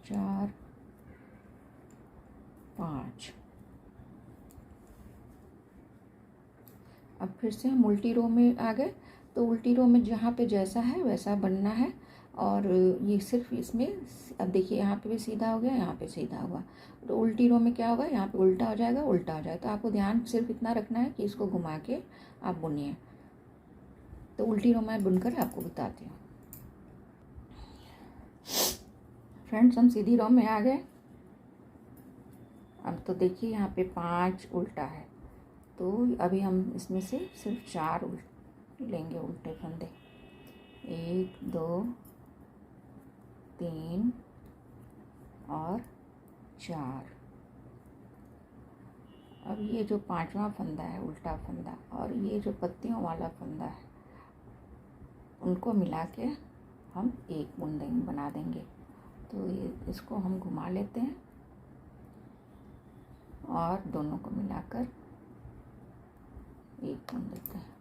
4 5। अब फिर से हम उल्टी रो में आ गए, तो उल्टी रो में जहाँ पे जैसा है वैसा बनना है। और ये सिर्फ इसमें अब देखिए यहाँ पे भी सीधा हो गया, यहाँ पे सीधा हुआ, तो उल्टी रो में क्या होगा, यहाँ पे उल्टा हो जाएगा, उल्टा हो जाएगा। तो आपको ध्यान सिर्फ इतना रखना है कि इसको घुमा के आप बुनिए। तो उल्टी रो मैं बुनकर आपको बताती हूँ। फ्रेंड्स, हम सीधी रो में आ गए। अब तो देखिए यहाँ पे 5 उल्टा है, तो अभी हम इसमें से सिर्फ 4 लेंगे उल्टे फंदे। 1 2 3 और 4। अब ये जो 5वां फंदा है उल्टा फंदा, और ये जो पत्तियों वाला फंदा है, उनको मिला के हम एक बुन देंगे, बना देंगे। तो ये इसको हम घुमा लेते हैं और दोनों को मिलाकर एक बुन देते हैं।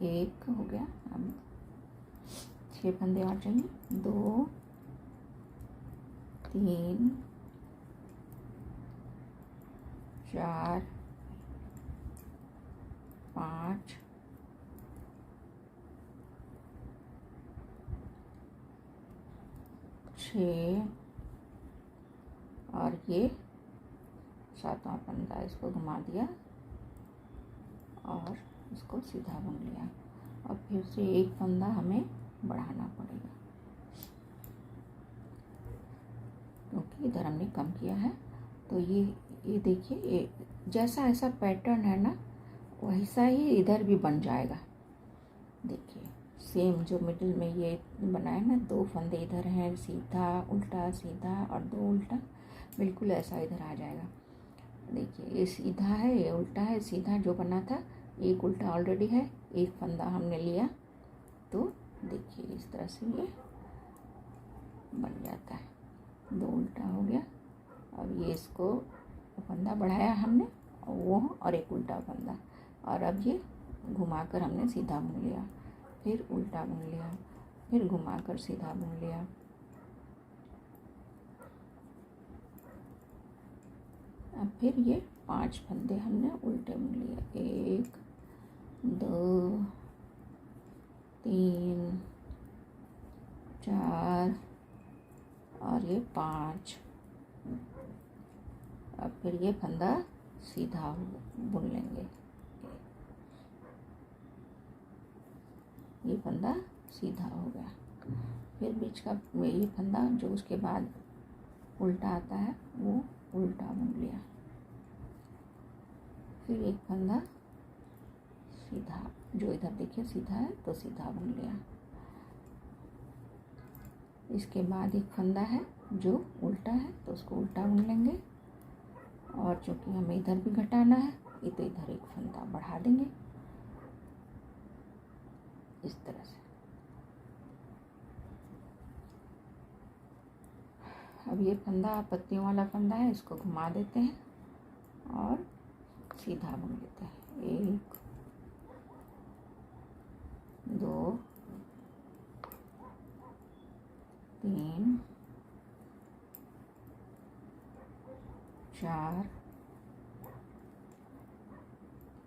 एक हो गया, अब 6 फंदे और चाहिए। 2 3 4 5 6 और ये 7वां फंदा, इसको घुमा दिया और इसको सीधा बुन लिया। अब फिर से एक फंदा हमें बढ़ाना पड़ेगा, क्योंकि इधर हमने कम किया है। तो ये देखिए, ये जैसा ऐसा पैटर्न है ना, वैसा ही इधर भी बन जाएगा। देखिए सेम जो मिडिल में ये बनाए ना, 2 फंदे इधर हैं, सीधा उल्टा सीधा और 2 उल्टा, बिल्कुल ऐसा इधर आ जाएगा। देखिए ये सीधा है, ये उल्टा है, सीधा जो बना था, एक उल्टा ऑलरेडी है, एक फंदा हमने लिया, तो देखिए इस तरह से ये बन जाता है। 2 उल्टा हो गया। अब ये इसको फंदा बढ़ाया हमने, वो और एक उल्टा फंदा, और अब ये घुमाकर हमने सीधा बुन लिया, फिर उल्टा बुन लिया, फिर घुमाकर सीधा बुन लिया। अब फिर ये 5 फंदे हमने उल्टे बुन लिए। 1 2 3 4 और ये 5। अब फिर ये फंदा सीधा बुन लेंगे। ये फंदा सीधा हो गया। फिर बीच का ये फंदा जो उसके बाद उल्टा आता है वो उल्टा बुन लिया। फिर एक फंदा सीधा, जो इधर देखिए सीधा है तो सीधा बुन लिया। इसके बाद एक फंदा है जो उल्टा है तो उसको उल्टा बुन लेंगे। और चूँकि हमें इधर भी घटाना है ये तो इधर एक फंदा बढ़ा देंगे इस तरह से। अब ये फंदा पत्तियों वाला फंदा है, इसको घुमा देते हैं और सीधा बुन लेते हैं। 1 2 3 4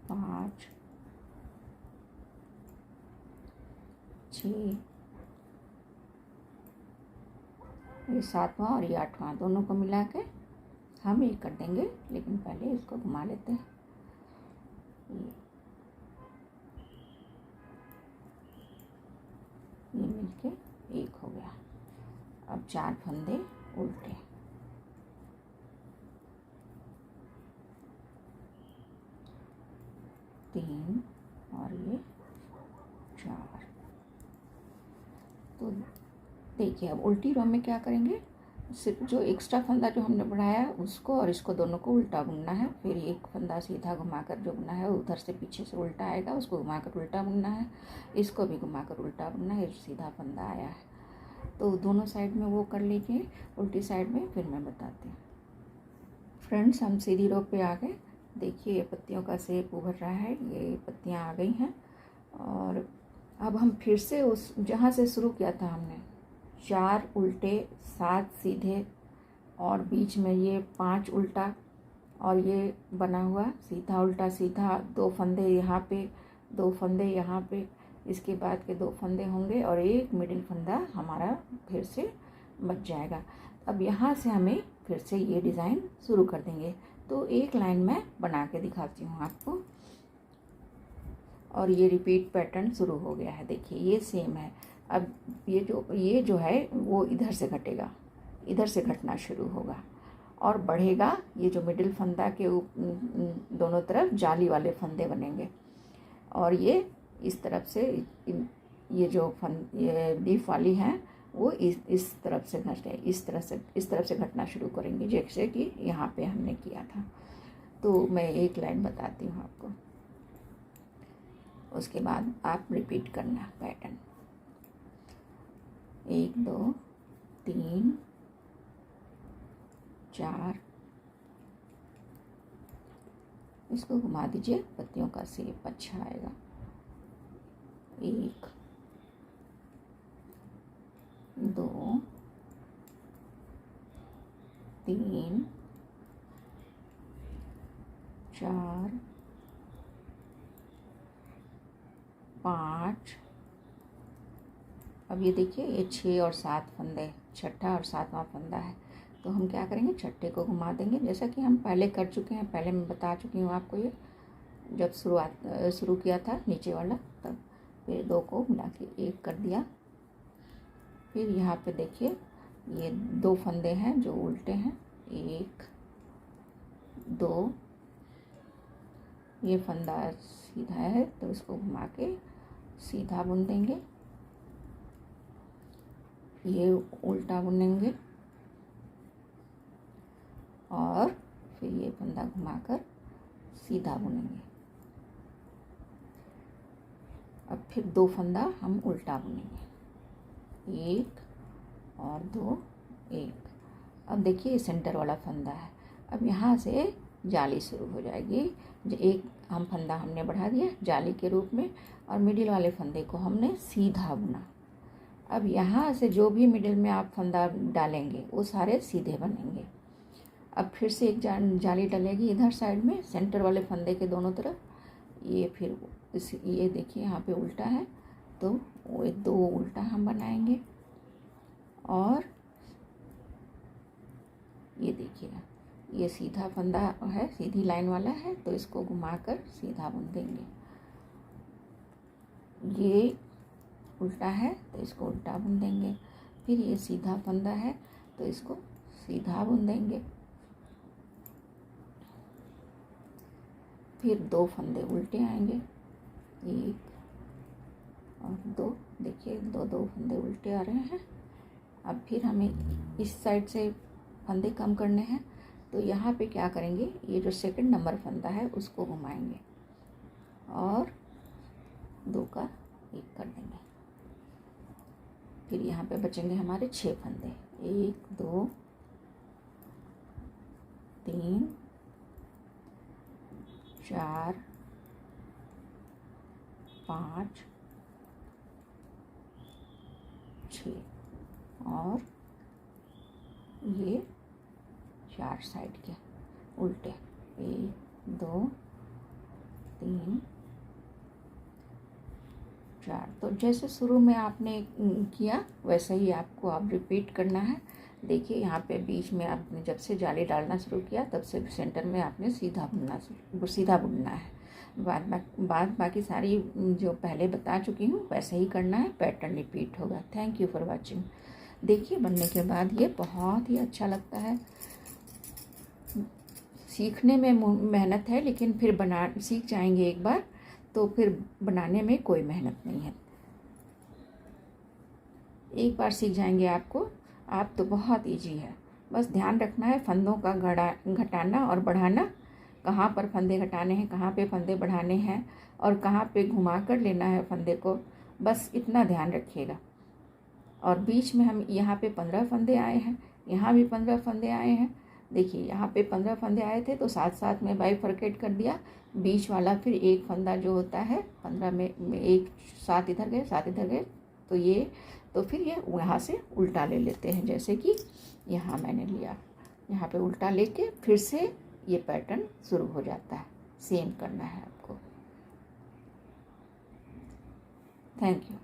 5 6, ये 7वां और ये 8वां दोनों को मिला के हम ये कर देंगे, लेकिन पहले इसको घुमा लेते हैं। ये मिलके एक हो गया। अब 4 फंदे उल्टे, तीन और ये 4। तो देखिए अब उल्टी रो में क्या करेंगे, सिर्फ जो एक्स्ट्रा फंदा जो हमने बढ़ाया है उसको और इसको दोनों को उल्टा बुनना है। फिर एक फंदा सीधा घुमाकर जो बुना है उधर से पीछे से उल्टा आएगा, उसको घुमाकर उल्टा बुनना है। इसको भी घुमाकर उल्टा बुनना है। सीधा फंदा आया है तो दोनों साइड में वो कर लीजिए, उल्टी साइड में फिर मैं बताती हूँ। फ्रेंड्स हम सीधी रो पे आ गए। देखिए ये पत्तियों का शेप उभर रहा है, ये पत्तियाँ आ गई हैं। और अब हम फिर से उस जहाँ से शुरू किया था हमने 4 उल्टे 7 सीधे और बीच में ये 5 उल्टा और ये बना हुआ सीधा उल्टा सीधा, 2 फंदे यहाँ पे 2 फंदे यहाँ पे, इसके बाद के 2 फंदे होंगे और एक मिडिल फंदा हमारा फिर से बच जाएगा। अब यहाँ से हमें फिर से ये डिज़ाइन शुरू कर देंगे। तो एक लाइन मैं बना के दिखाती हूँ आपको। और ये रिपीट पैटर्न शुरू हो गया है। देखिए ये सेम है। अब ये जो है वो इधर से घटेगा, इधर से घटना शुरू होगा और बढ़ेगा। ये जो मिडिल फंदा के दोनों तरफ जाली वाले फंदे बनेंगे और ये इस तरफ से ये जो ये लीफ वाली हैं वो इस तरफ से घटे, इस तरफ से घटना शुरू करेंगे जैसे कि यहाँ पे हमने किया था। तो मैं एक लाइन बताती हूँ आपको, उसके बाद आप रिपीट करना पैटर्न। 1 2 3 4, इसको घुमा दीजिए, पत्तियों का शेप अच्छा आएगा। 1 2 3 4 5। अब ये देखिए ये 6 और 7 फंदे, छठा और 7वां फंदा है। तो हम क्या करेंगे, छठे को घुमा देंगे जैसा कि हम पहले कर चुके हैं। पहले मैं बता चुकी हूँ आपको, ये जब शुरू किया था नीचे वाला तब। फिर 2 को मिला के 1 कर दिया। फिर यहाँ पे देखिए ये 2 फंदे हैं जो उल्टे हैं, 1 2, ये फंदा सीधा है तो इसको घुमा के सीधा बुन देंगे। ये उल्टा बुनेंगे और फिर ये फंदा घुमाकर सीधा बुनेंगे। अब फिर 2 फंदा हम उल्टा बुनेंगे, 1 और 2 1। अब देखिए ये सेंटर वाला फंदा है। अब यहाँ से जाली शुरू हो जाएगी। एक हम फंदा हमने बढ़ा दिया जाली के रूप में और मिडिल वाले फंदे को हमने सीधा बुना। अब यहाँ से जो भी मिडिल में आप फंदा डालेंगे वो सारे सीधे बनेंगे। अब फिर से एक जाली डलेगी इधर साइड में सेंटर वाले फंदे के दोनों तरफ। ये फिर ये देखिए यहाँ पे उल्टा है तो वो 2 उल्टा हम बनाएंगे। और ये देखिएगा ये सीधा फंदा है, सीधी लाइन वाला है, तो इसको घुमाकर सीधा बुन देंगे। ये उल्टा है तो इसको उल्टा बुन देंगे। फिर ये सीधा फंदा है तो इसको सीधा बुन देंगे। फिर 2 फंदे उल्टे आएंगे, 1 और 2। देखिए 2 फंदे उल्टे आ रहे हैं। अब फिर हमें इस साइड से फंदे कम करने हैं, तो यहाँ पे क्या करेंगे, ये जो सेकंड नंबर फंदा है उसको घुमाएंगे और 2 का 1 कर देंगे। फिर यहाँ पे बचेंगे हमारे 6 फंदे, 1 2 3 4 5 6 और ये 4 साइड के उल्टे, 1 2 3 4। तो जैसे शुरू में आपने किया वैसे ही आपको अब रिपीट करना है। देखिए यहाँ पे बीच में आपने जब से जाली डालना शुरू किया तब से सेंटर में आपने सीधा बुनना है। बाद बाकी सारी जो पहले बता चुकी हूँ वैसे ही करना है, पैटर्न रिपीट होगा। Thank you for watching. देखिए बनने के बाद ये बहुत ही अच्छा लगता है। सीखने में मेहनत है, लेकिन फिर सीख जाएंगे एक बार तो फिर बनाने में कोई मेहनत नहीं है। एक बार सीख जाएंगे आप तो बहुत इजी है। बस ध्यान रखना है फंदों का घटाना और बढ़ाना, कहाँ पर फंदे घटाने हैं, कहाँ पे फंदे बढ़ाने हैं और कहाँ पे घुमा कर लेना है फंदे को, बस इतना ध्यान रखिएगा। और बीच में हम यहाँ पे 15 फंदे आए हैं, यहाँ भी 15 फंदे आए हैं। देखिए यहाँ पे 15 फंदे आए थे तो साथ में बाइफरकेट कर दिया। बीच वाला फिर एक फंदा जो होता है 15 में एक 7 इधर गए 7 इधर गए, तो फिर ये यहाँ से उल्टा ले लेते हैं, जैसे कि यहाँ मैंने लिया। यहाँ पे उल्टा लेके फिर से ये पैटर्न शुरू हो जाता है। सेम करना है आपको। Thank you.